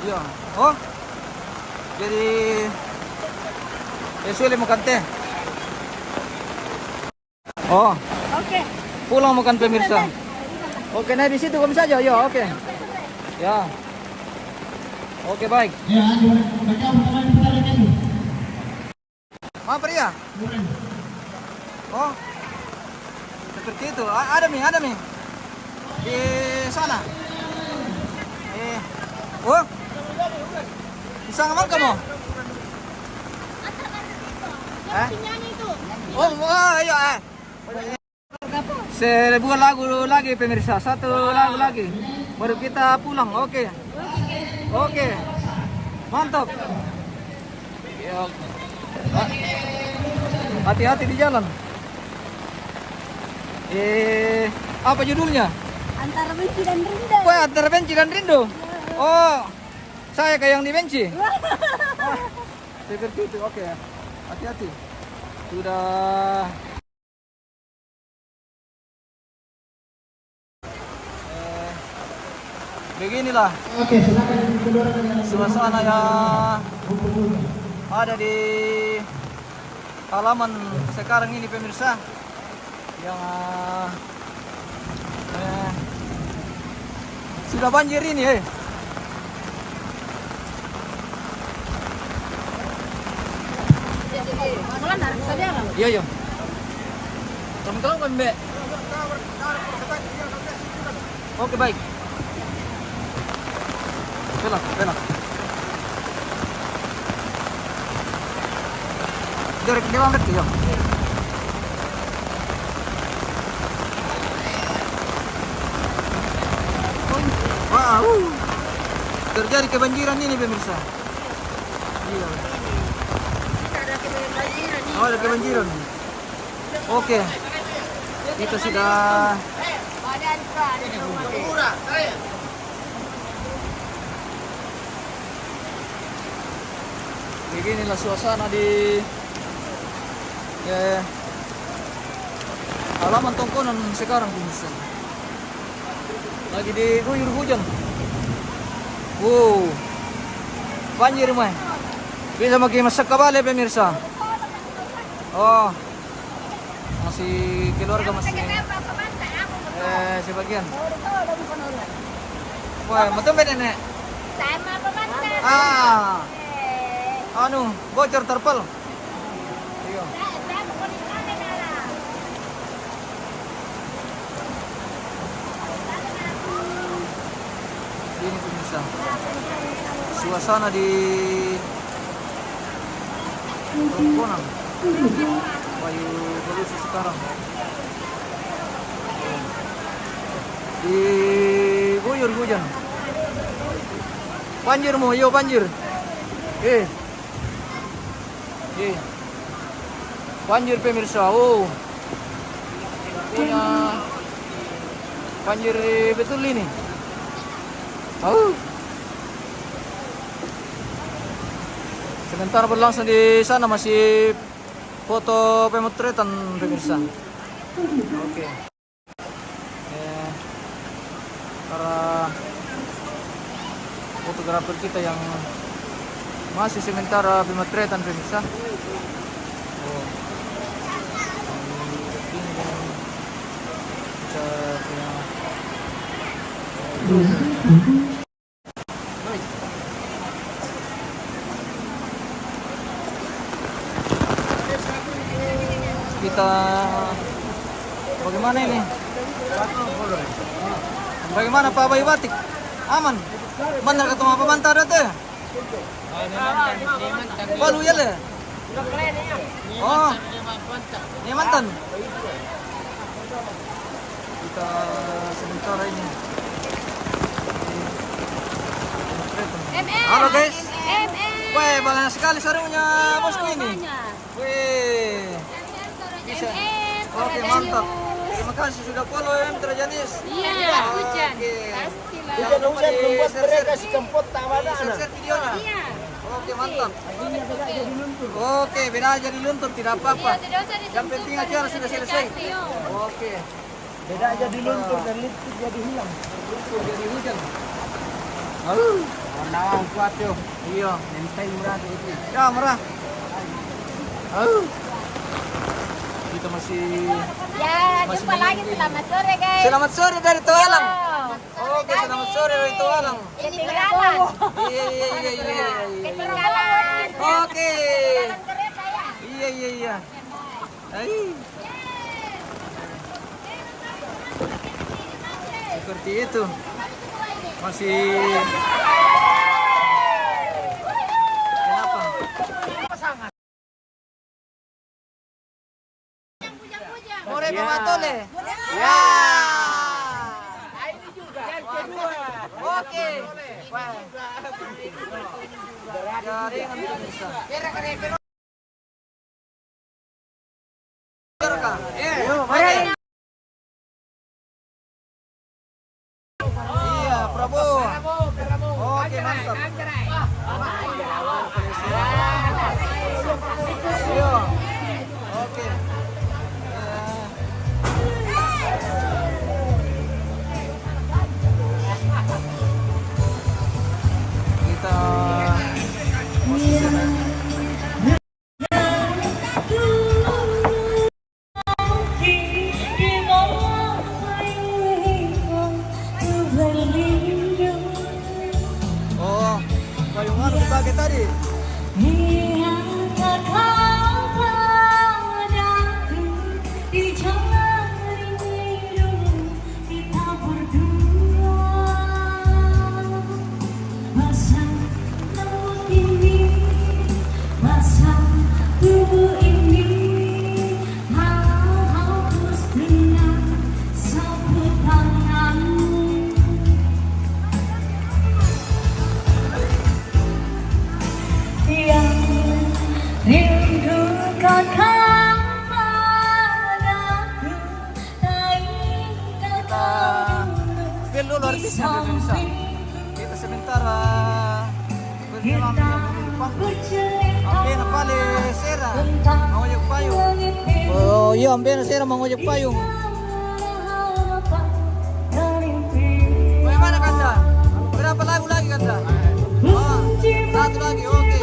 Iya. Oh. Jadi sulit makan teh. Oh, Oke. pulang makan pemirsa. Oke, nah di situ kamu saja. Ya, oke. Ya. Oke, baik. Ya, mereka pertama diputar itu. Maaf ya. Oh. Seperti itu. Ada mi. Di sana. Oh. Bisa ngomong kamu? Nyanyi itu. Oh, ayo. Sebuah lagu lagi pemirsa, satu lagu lagi. Baru kita pulang. Oke. Oke. Mantap. Ya. Hati-hati di jalan. Apa judulnya? Antara benci dan rindu. Wah, antara benci dan rindu. Oh, saya kayak yang dibenci. Seperti itu. Oke. Hati-hati. Sudah. Beginilah Oke, silakan kedua rekan. suasana yang ada di halaman sekarang ini pemirsa, yang sudah banjir ini. Mulan harus saja lah. Iya. Tolong kan, Mbak. Oke, baik. Belok. Dari dewan berarti ya. Wow. Terjadi kebanjiran ini pemirsa. Iya. Oh, ada kebanjiran. Oke. Kita sudah beginilah suasana di halaman Tongkonan sekarang pemirsa. Lagi diguyur hujan. Wow. Banjir mah. Bisa masak kabale pemirsa. Oh. Masih keluarga masih sebagian. Wah, betul nenek. Sama pemantau. Anu, bocor terpal. Iya. Ini pemirsa. Suasana di Tongkonan. Bayu Belusi sekarang. Di guyur hujan. Banjir mo, yo banjir. Banjir pemirsa. Oh. Punya banjir betul ini. Sementara berlangsung di sana masih foto pemotretan pemirsa. Oke. Para fotografer kita yang masih sementara pemotretan pemirsa. Oh. Ini kita punya kita bagaimana ini? Bagaimana Pak Bayu Batik? Aman? Benar ketemu apa mantar itu? Balu ya le? Oh, ini mantan. Kita sementara ini. Halo guys. Weh, banyak sekali sarungnya bosku ini. Weh. Bisa. Oke, mantap. Terima kasih sudah follow Trajanis. Iya, hujan. Oke. Pastilah. Jangan lupa di share mereka si kempot tak ada. share videonya. Iya. Oke, mantap. Oke, beda jadi luntur tidak apa-apa. Yang penting acara sudah selesai. Oke. Beda aja di luntur dan listrik jadi hilang. Luntur jadi hujan. Nawang kuat yo. Iya. Nenteng murah itu. Ya, merah. Kita masih Ya, jumpa lagi selamat sore guys. selamat sore dari Tualang. Yo. Oke, selamat sore dari Tualang. Ketinggalan. Iya. Ketinggalan. Oke. Ketinggalan kereta ya. Iya. Hai. Seperti itu. Masih kenapa? More Pamatole. Ya. Ini juga. Yang kedua. Oke. Jaringan pemirsa. Kak. Iya, Prabowo. Oke, mantap. Iya. Oke. Kita oh, payungan dipakai tadi. Spill dulu artisnya pemirsa. Kita sementara berjalan di panggung. Ambil napali sera, mengojek payung. Oh iya, ambil sera mengojek payung. Bagaimana Kanda? Berapa lagu lagi Kanda? Oh, satu lagi, oke.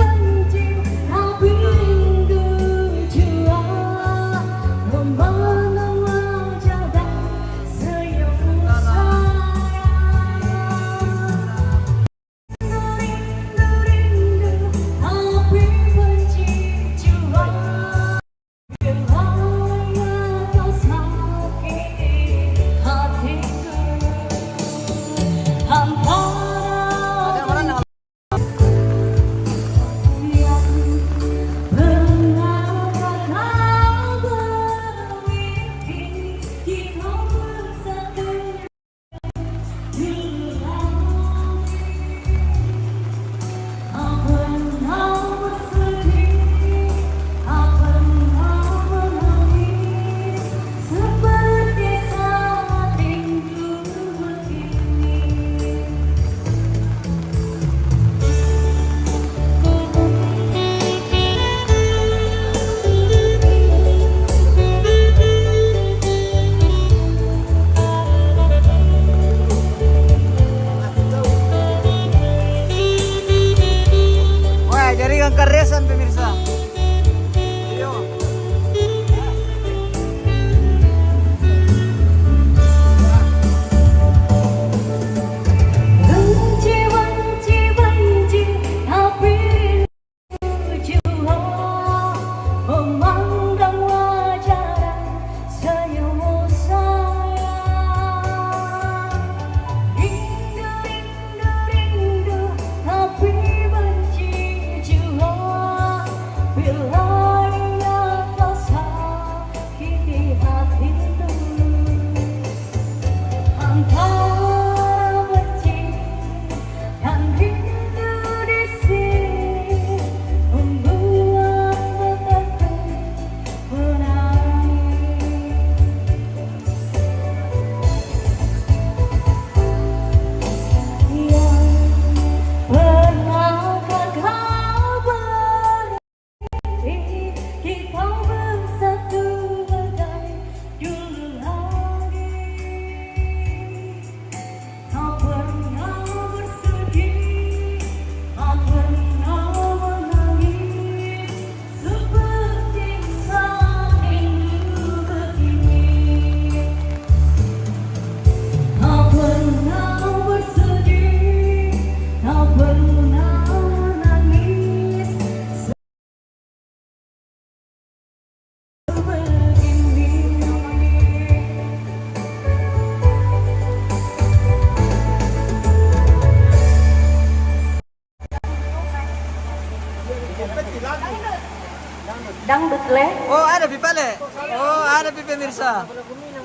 Le? Oh, ada Pipale. Oh, ada pemirsa.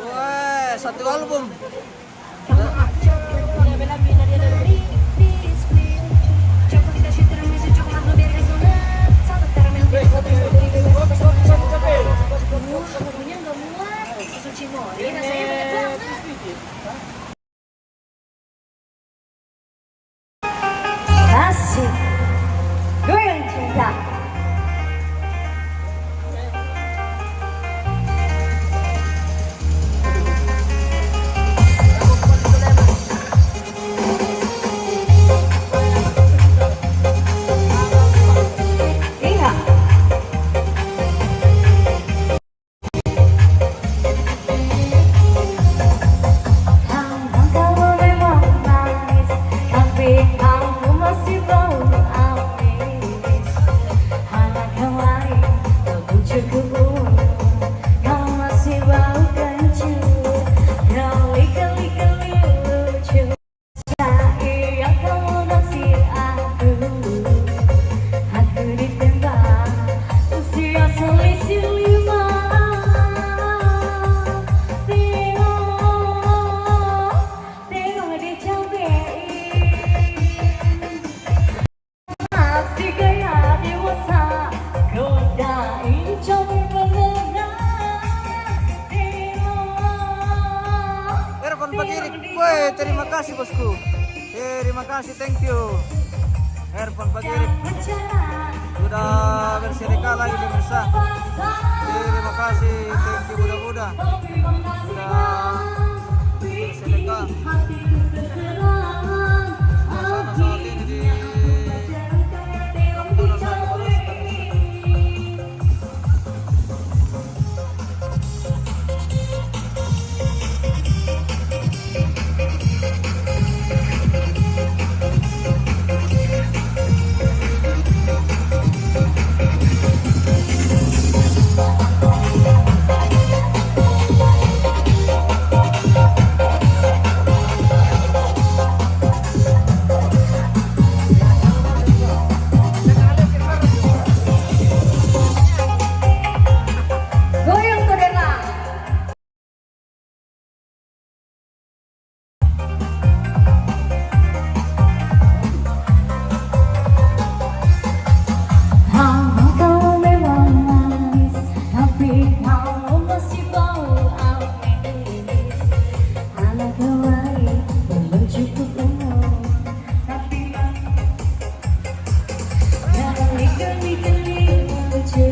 Wah, satu album. Lagunya nggak muat, susu cimori rasanya banget banget. Asik, goyang cinta. Iya. Kamu memang manis, tapi kamu masih bau amis. Anak yang lain kamu cukup umur, kamu masih bau kencur. Kali-kali lucu, saya kamu naksir aku ditembak usia selisih 5. Tengok dia cabai masih gaya dewasa, godain cabai beneran. Ervan Pagirik. Woi, terima kasih bosku. Terima kasih, thank you. Ervan Pagirik sudah bersedekah lagi pemirsa. Terima kasih, thank you mudah-mudah sudah bersedekah. Suasana saat ini di Donor Sari Boros. Goyang Kodena. Kamu memang manis, tapi kamu masih bau amis. Anak yang lain belum cukup umur, tapi kali-kali lucu.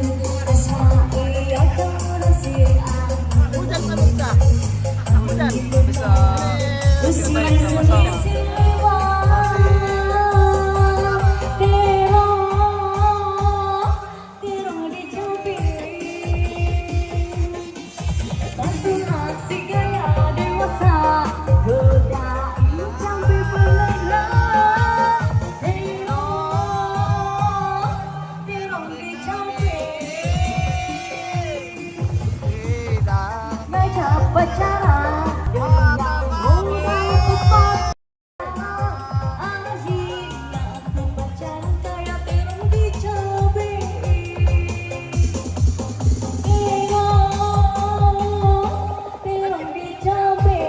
Saya kamu naksir aku. Bisa Usia ceritain sama-sama. selisih 5. Terong dicabai masih gaya dewasa, godain cabai beneran. Terong dicabai ngajak pacaran dengan menghapus pas. Akhirnya aku pacaran kayak terong dicabai. Terong dicabai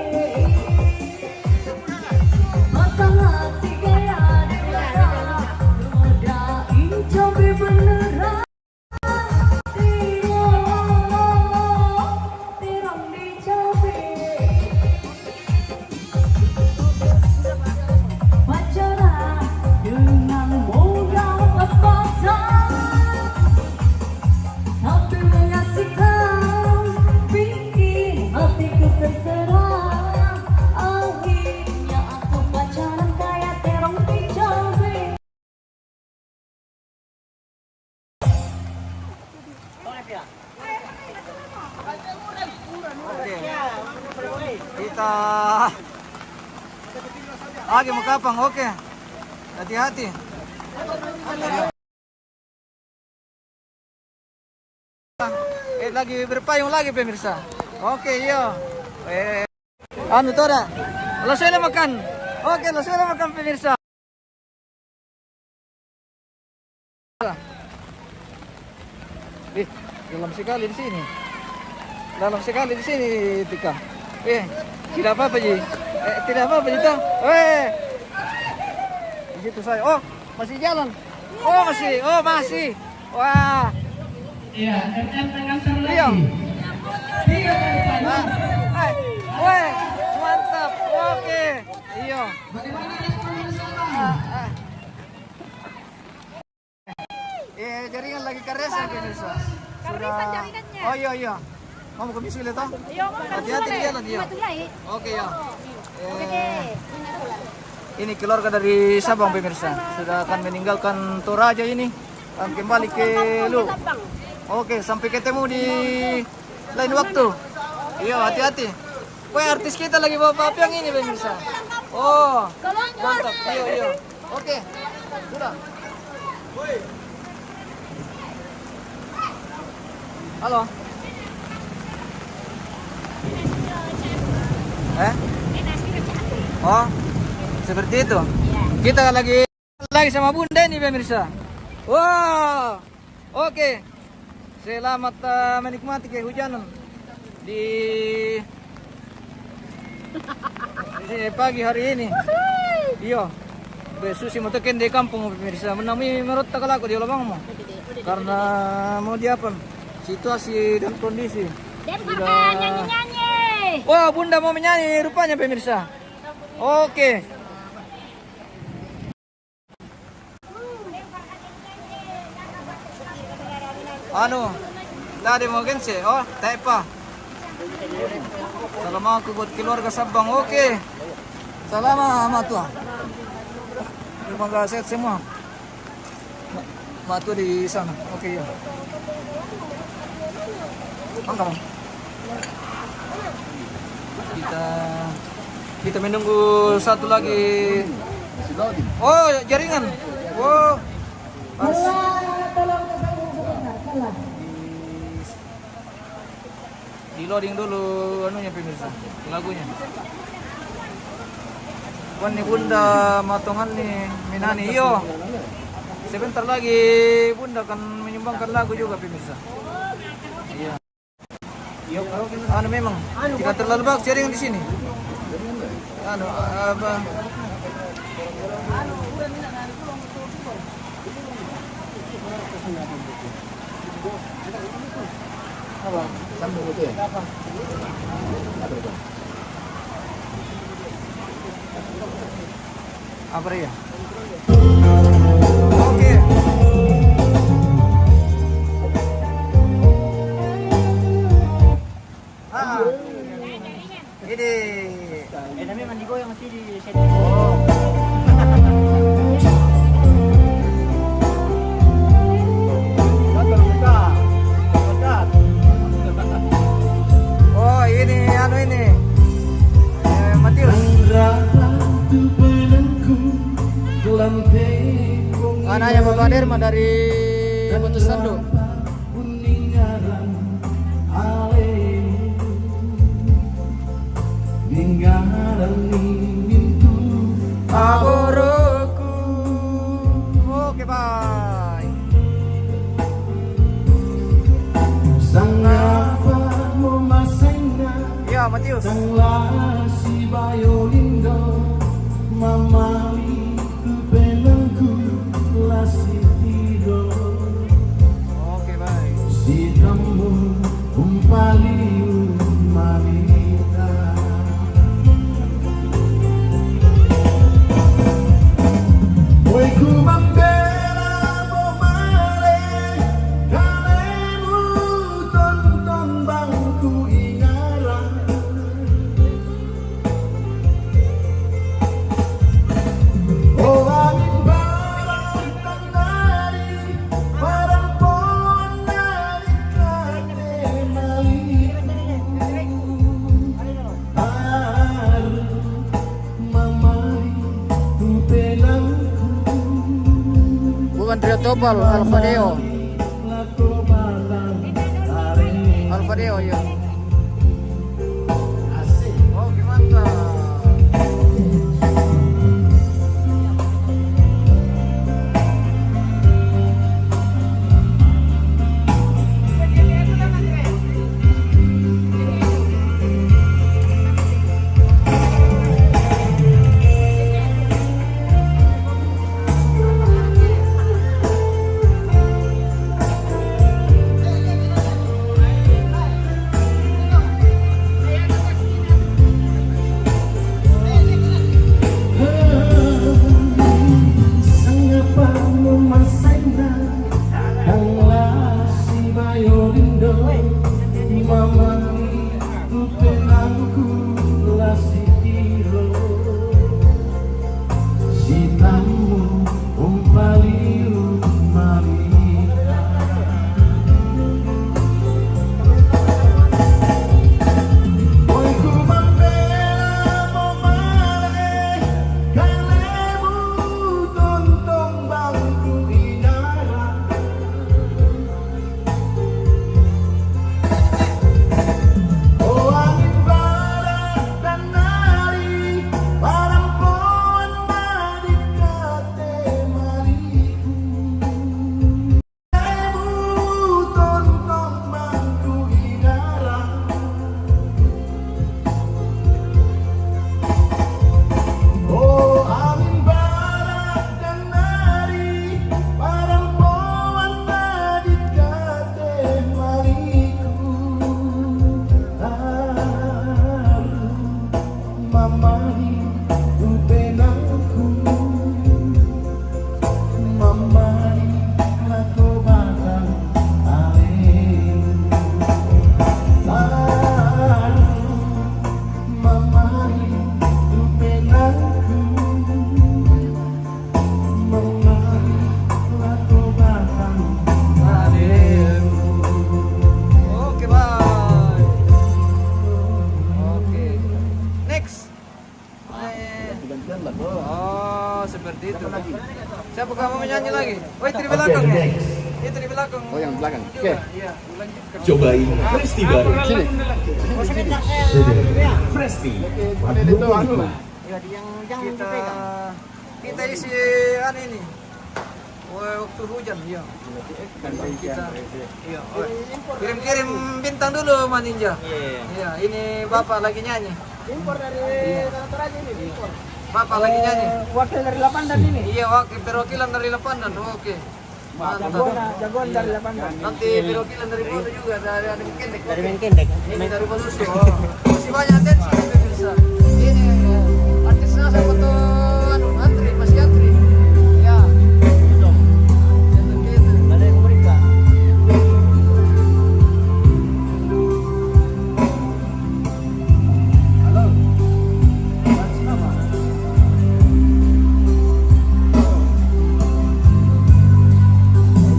masalah si gaya dewasa, godain cabai beneran. Terong dicabai pacaran dengan modal pas-pasan, tapi mengasihkan bikin hatiku terserah. Akhirnya aku pacaran kayak terong dicabai. Oke. Kita lagi mau kapang, oke. Hati-hati. Lagi berpayung lagi pemirsa. Oke, iya. Anu tora. Langsung makan. Oke, langsung makan pemirsa. Ih, dalam sekali di sini. Dalam sekali di sini, Tika. Tidak apa-apa, Ji. Tidak apa-apa, Ji. Begitu saya. Oh, masih jalan. Oh, masih. Oh, masih. Wah. Iya, MM mengantar Iya. lagi. 3 kali panjang. Weh, mantap. Oke. Iya. Bagaimana respon bersama? Jaringan lagi karesan pemirsa. Karesan jaringannya. Oh iya. Kamu ke bisnis toh? Iya, Hati-hati di jalan ya. Oke ya. Oke deh. Ini keluarga dari Sabang pemirsa. Sudah akan meninggalkan Toraja ini. Akan kembali ke Lu. Oke, sampai ketemu di lain waktu. Iya, hati-hati. Wah, artis kita lagi bawa papiang ini pemirsa. Oh, mantap. Iya. Oke, sudah. Halo. Oh, seperti itu. Kita lagi sama Bunda ini pemirsa. Wow, oke. Selamat menikmati kehujanan di pagi hari ini. Iya. Susi mau teken di kampung pemirsa. Menami menurut takalaku di lubang mo. Karena mau diapan situasi dan kondisi. Sudah nyanyi-nyanyi. Wah, Bunda mau menyanyi rupanya pemirsa. Oke. Tadi mau gense. Oh, taipa. Salam aku buat keluarga Sabang. Oke. Salam matua. Terima kasih semua. Matua di sana. Oke ya. Angkat. Kita menunggu satu lagi. Oh, jaringan. Oh. Pas. Di loading dulu anunya pemirsa, lagunya. Wan nih Bunda matongan nih Minani. Iyo. Sebentar lagi Bunda akan menyumbangkan lagu juga pemirsa. Iya. Memang tidak terlalu bagus jaringan di sini. Apa? Sambung itu ya? Apa ya? Oke. Ini memang digoyang masih di sini. Oh. Oh, ini Matius. Anaknya Bapak Derma dari Batu Sandu. Aboroku. Oke, bye. Ya, Matius. Oke, baik. Bukan Trio Topal, Alfadeo. Alfadeo ya. Oh, gimana? Apakah mau menyanyi lagi? Oh, itu di belakang ya? Itu di belakang. Oh, yang belakang. Oke. Iya, Cobain Presti baru. Sini. Presti. Kita isi ini. Waktu hujan, iya. Kita, iya. Kirim-kirim bintang dulu, Man Ninja. Iya, ini Bapak lagi nyanyi. Impor dari Toraja ini, impor. Bapak lagi nyanyi. Wakil dari Lapandan ini? Iya, perwakilan dari Lapandan. Oke. Jagoan dari Lapandan. Nanti perwakilan dari Bolu juga, dari Menkendek. Dari Menkendek. Ini dari Bolusu. Masih banyak atensi pemirsa. Ini artisnya saya foto antri, masih antri. Ya. Ada yang mereka. Halo. Atas nama.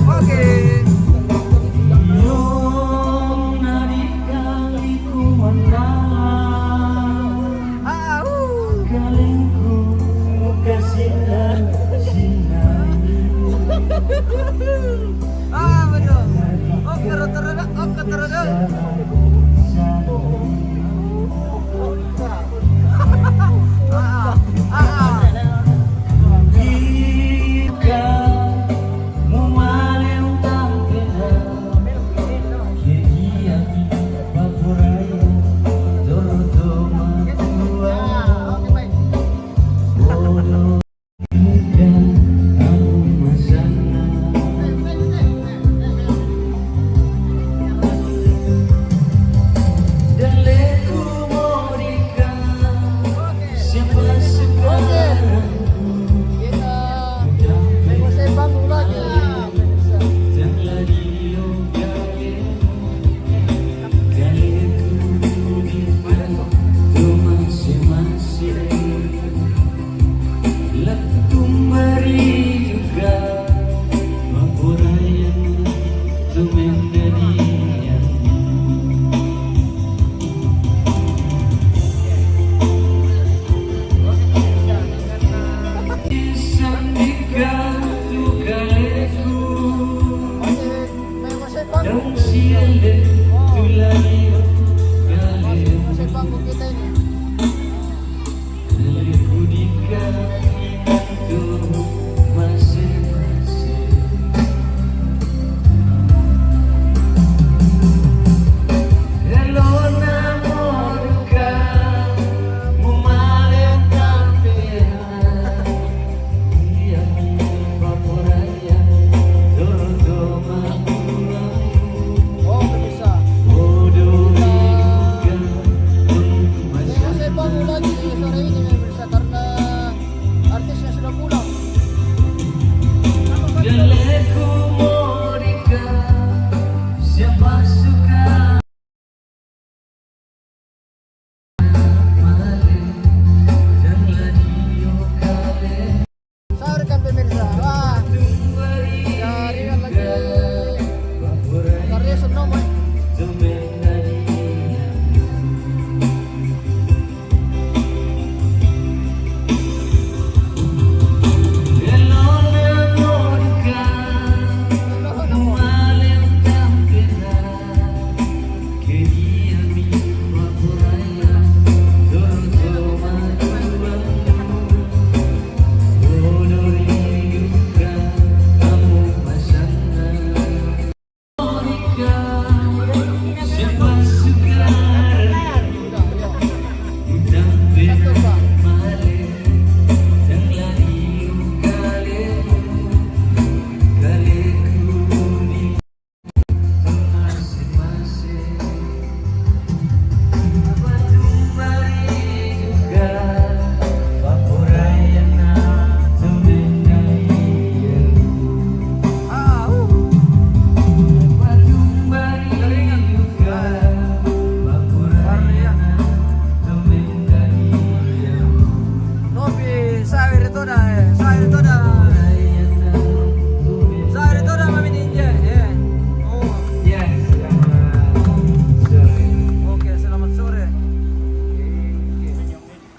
Oke. Betul. Oke, terada.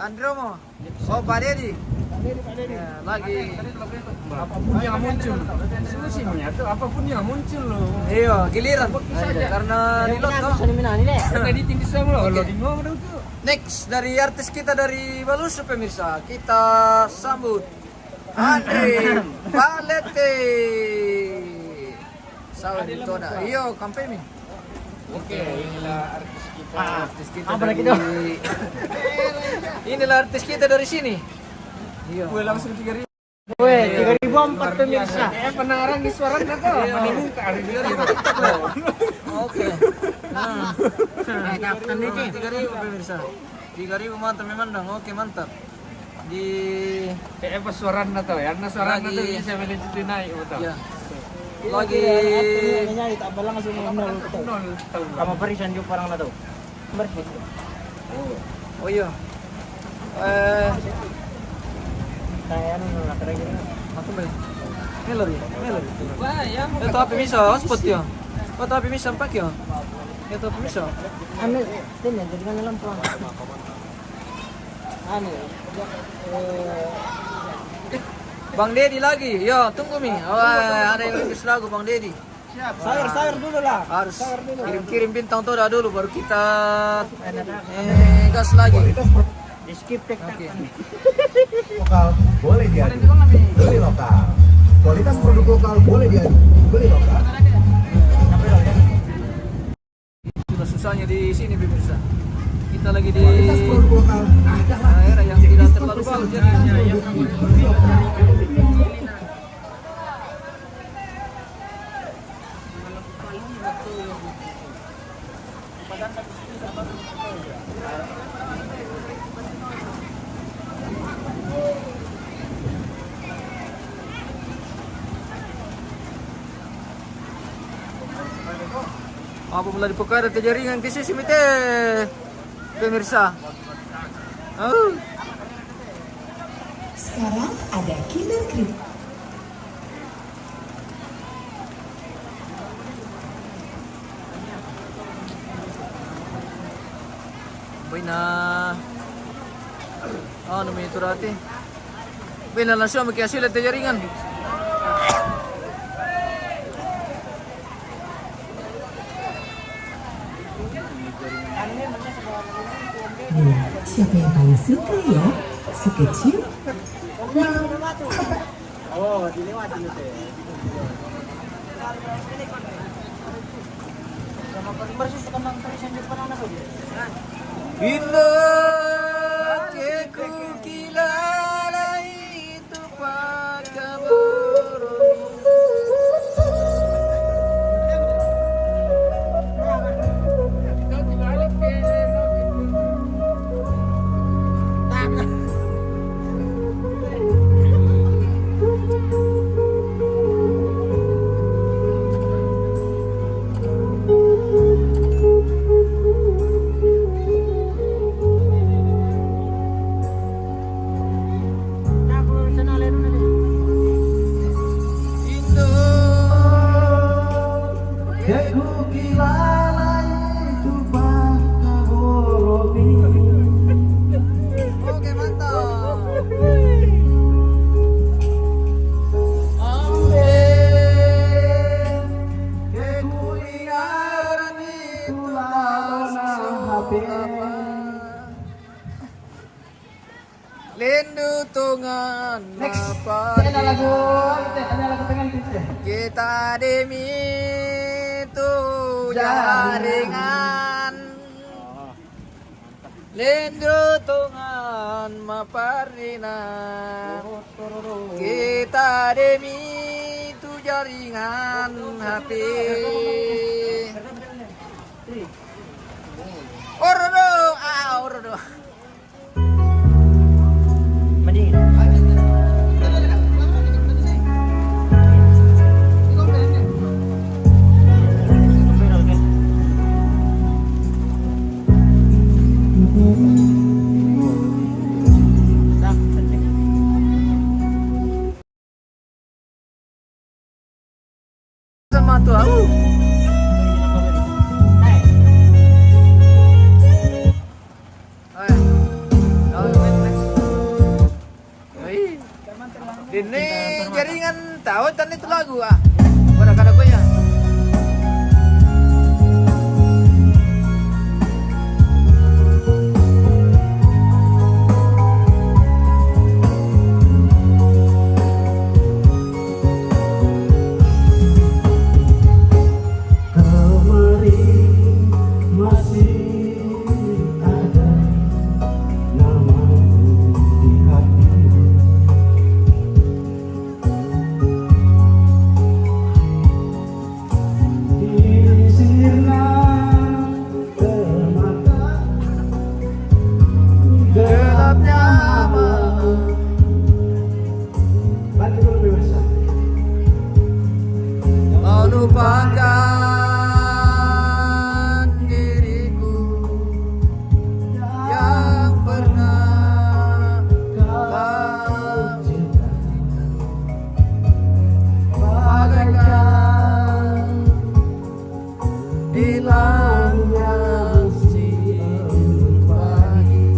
Andromo. Oh, Pak Dedi. Ya, lagi Apapun yang muncul. Solusinya tuh apapun yang muncul loh. Iya, giliran. Karena nilot kok. Tadi tinggi semua loh. Kalau di ngomong tuh. Next dari artis kita dari Balusu pemirsa, kita sambut Andre Valete. Sawan itu ada. Iyo, kampemi. Oke, inilah artis kita. Artis kita dari inilah artis kita dari sini. Iya. Gue langsung 3.000. Weh, 3.004 pemirsa. Pendengaran di suara tuh. Menunggu ke hari biar Oke. Nah, kapten ini 3.000 pemirsa. 3.000 mantap memandang. Oke, mantap. Di kayak pas suara tuh ya. Karena suara tuh bisa melejit naik betul. ya. Lagi sama perisan juga parang na daw. oh iya. Kaya ano na talaga. Ako ba? Melody. Wah, ya mo. Ito api misa, spot yo. Ito api misa pak yo. Ito api misa. Ano, din yan, jadi na lang po. Ano, Bang Dedi lagi. Yo, tunggu mi. Oh, ada yang tulis lagu Bang Dedi. Sayur dulu lah. Harus kirim bintang toda dulu baru kita gas lagi. Skip tek. Oke. Lokal boleh diadu, beli lokal. Kualitas produk lokal boleh diadu, beli lokal. Sudah susahnya di sini pemirsa. Kita lagi di Kualitas produk lokal adalah daerah yang tidak terlalu bagus jadinya. Apa mulai dipekar ke jaringan ke sisi mite pemirsa. Oh. Sekarang ada Killer Cream. Boy na. Ano may turati? Boy na lang siya magkasilat ke jaringan. Siapa yang paling suka ya? Si kecil? Bila ku kilala itu Oke, mantap. Lindu tungan apa kita demi itu jaringan Lindu tungan maparina kita demi itu jaringan HP Orodo orodo sama tuh tahu tan itu lagu ah. Kadang-kadang gue ya. Lupakan diriku yang pernah kau cinta, bagaikan hilangnya siang pagi.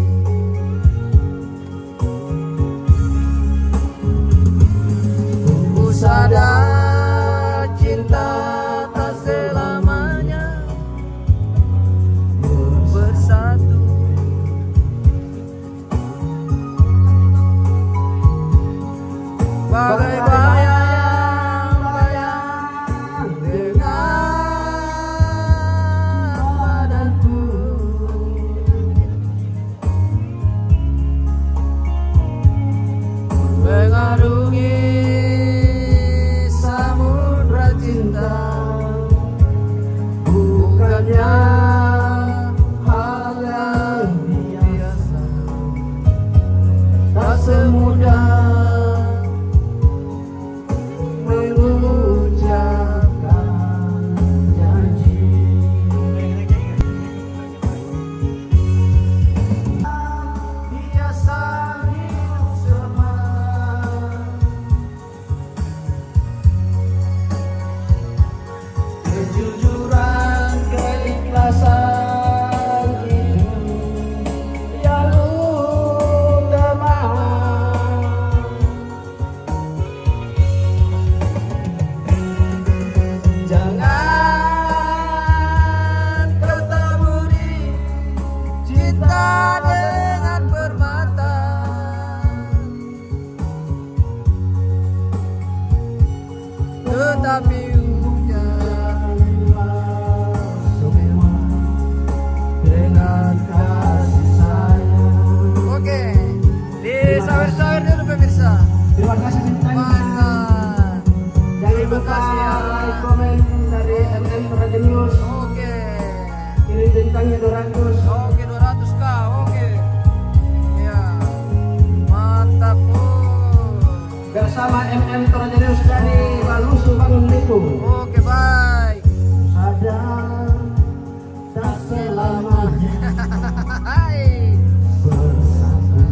Ku sadar cinta tak selamanya bersatu. Bagai bayang-bayang dengan badanku, mengarungi samudra cinta. Bukannya hal yang biasa, tak semudah mengucapkan janji. Biasa hidup semua, kejujuran, keikhlasan hidup yang utama. Jangan kau taburi cinta dengan permata, tetapi dengan kasih sayang. Oke, disawer-sawer dulu pemirsa. Terima kasih Mantap. Jangan lupa like, komen dari MM Radio News. Oke. Kirim bintangnya 200. Oke, 200k. Oke. Ya. Mantap. Bersama MM Radio News dari Malusu Bangun Liku. Oke, baik. Sadar tak selamanya Hai. bersatu.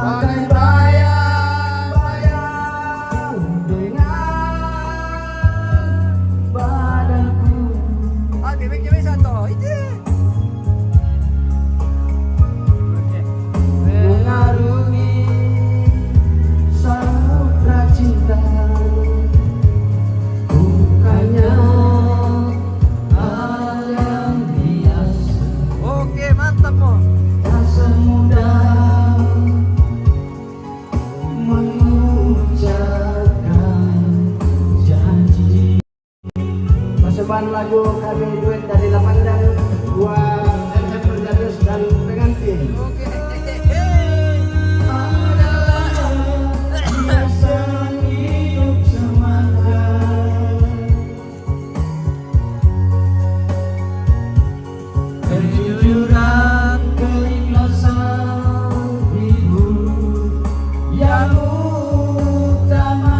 Bagai bayang-bayang Dengan badanku, Ah, bibig niya may santo. Iti. mengarungi samudra cinta. Bukannya hal yang biasa, Oke, mantap mo. tak semudah mengucapkan janji. Persembahan lagu kami duet dari Lamandang, buat MM Perjadus dan pengantin. Oke. Biasa hidup semata, kejujuran, keikhlasan hidup yang utama.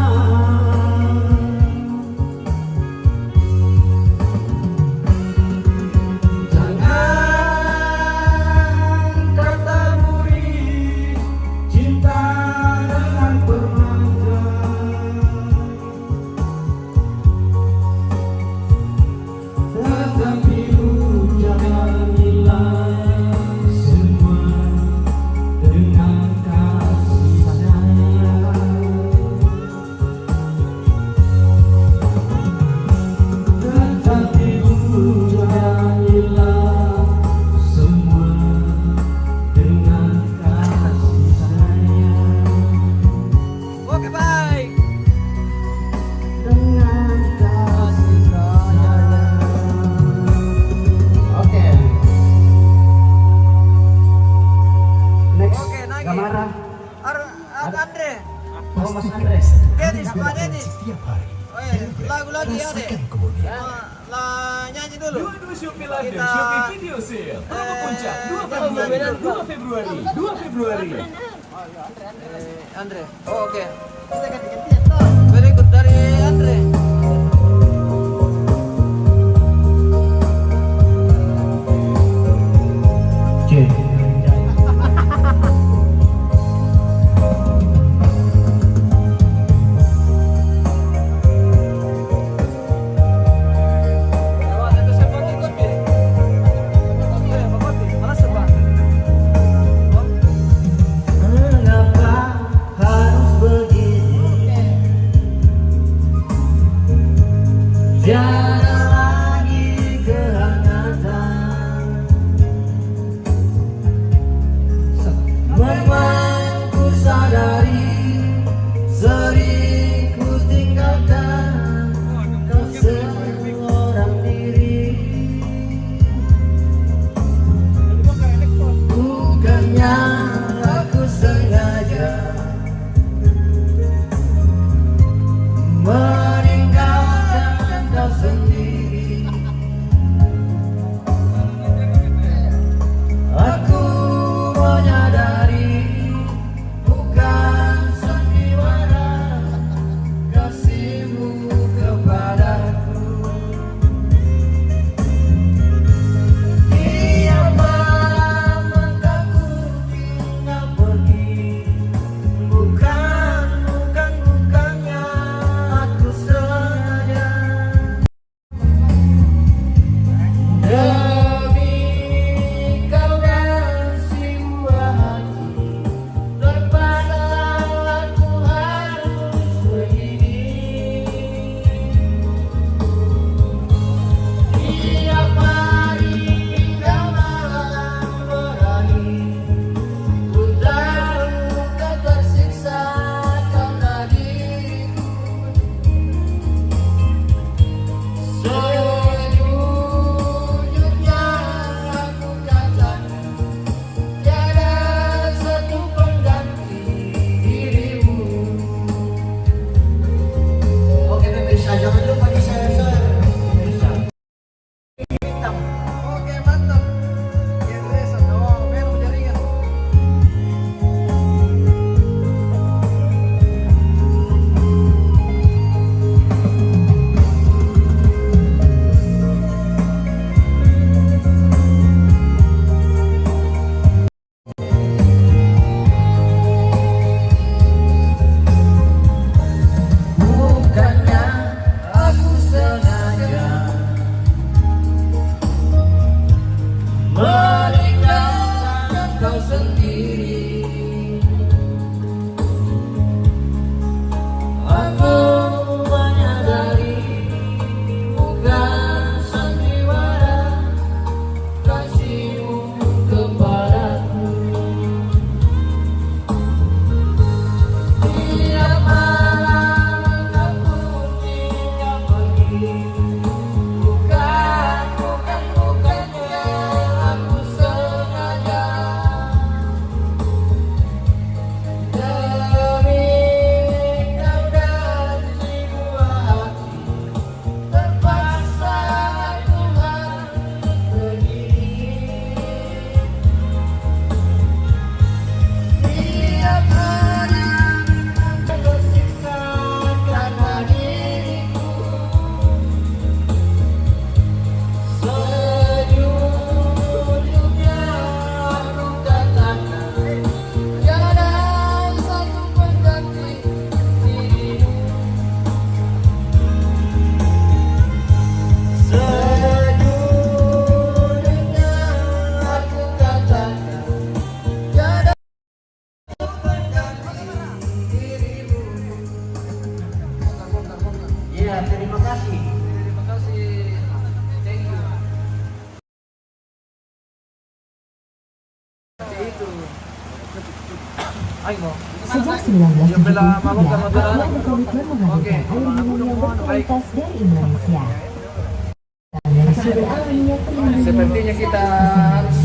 Jangan lagu lagi ya deh. Rasakan kemudian. Lah nyanyi dulu. Dua Shopee London, Shopee Video Sale, promo puncak 2 Februari, 2 Februari. Andre. Oh, oke. Berikut dari Andre. Sejak 1973, Aqua berkomitmen menghadirkan air minum yang berkualitas dari Indonesia. Dari sumber air minyak terlindung Sepertinya kita harus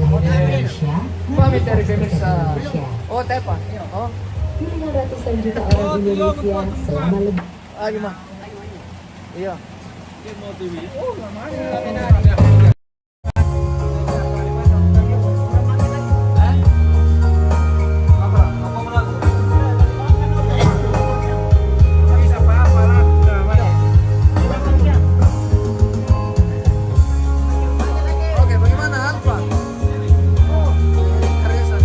Indonesia, pamit dari pemirsa. Indonesia. Oh, tepa. Oh, Pilihan ratusan juta orang Indonesia selama lebih ayo mah. Iya. Oke, bagaimana Alfa? Karesan.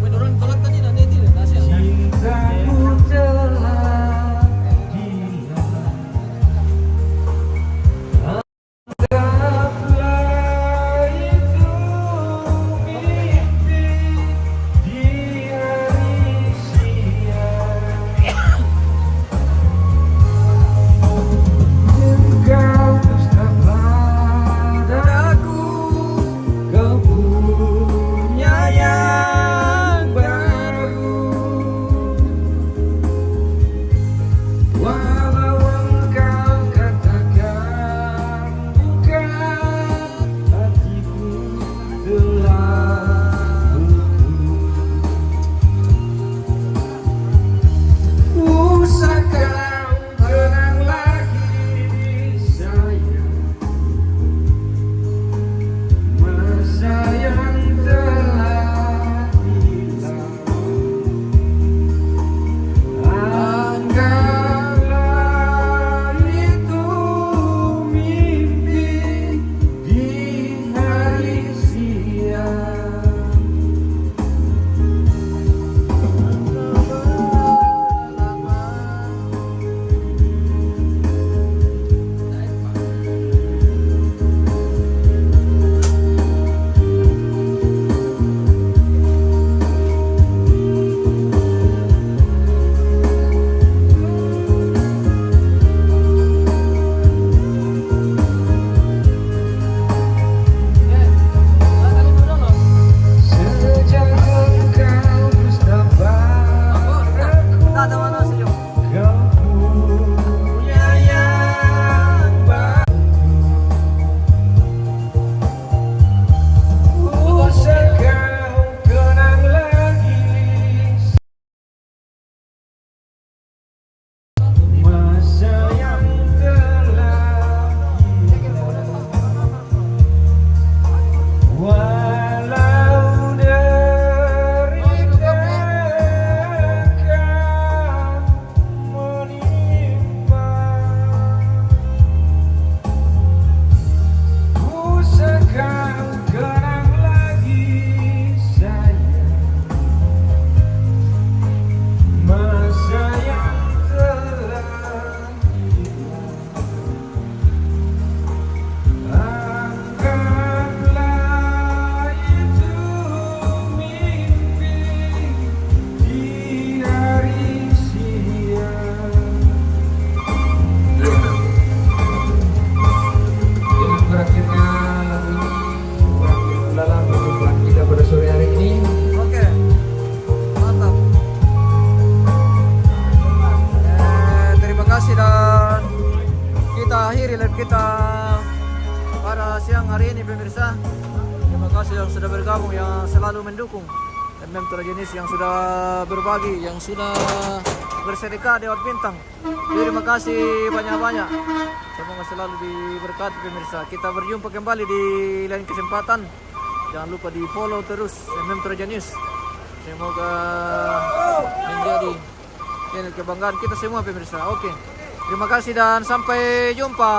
Menurun kolot tadi nanti tidak hasil. kita pada siang hari ini pemirsa. Terima kasih yang sudah bergabung, yang selalu mendukung, dan jenis yang sudah berbagi, yang sudah bersedekah lewat bintang. Terima kasih banyak-banyak. Semoga selalu diberkati pemirsa. Kita berjumpa kembali di lain kesempatan. Jangan lupa di follow terus jenis. Semoga menjadi channel kebanggaan kita semua pemirsa. Oke. Terima kasih dan sampai jumpa.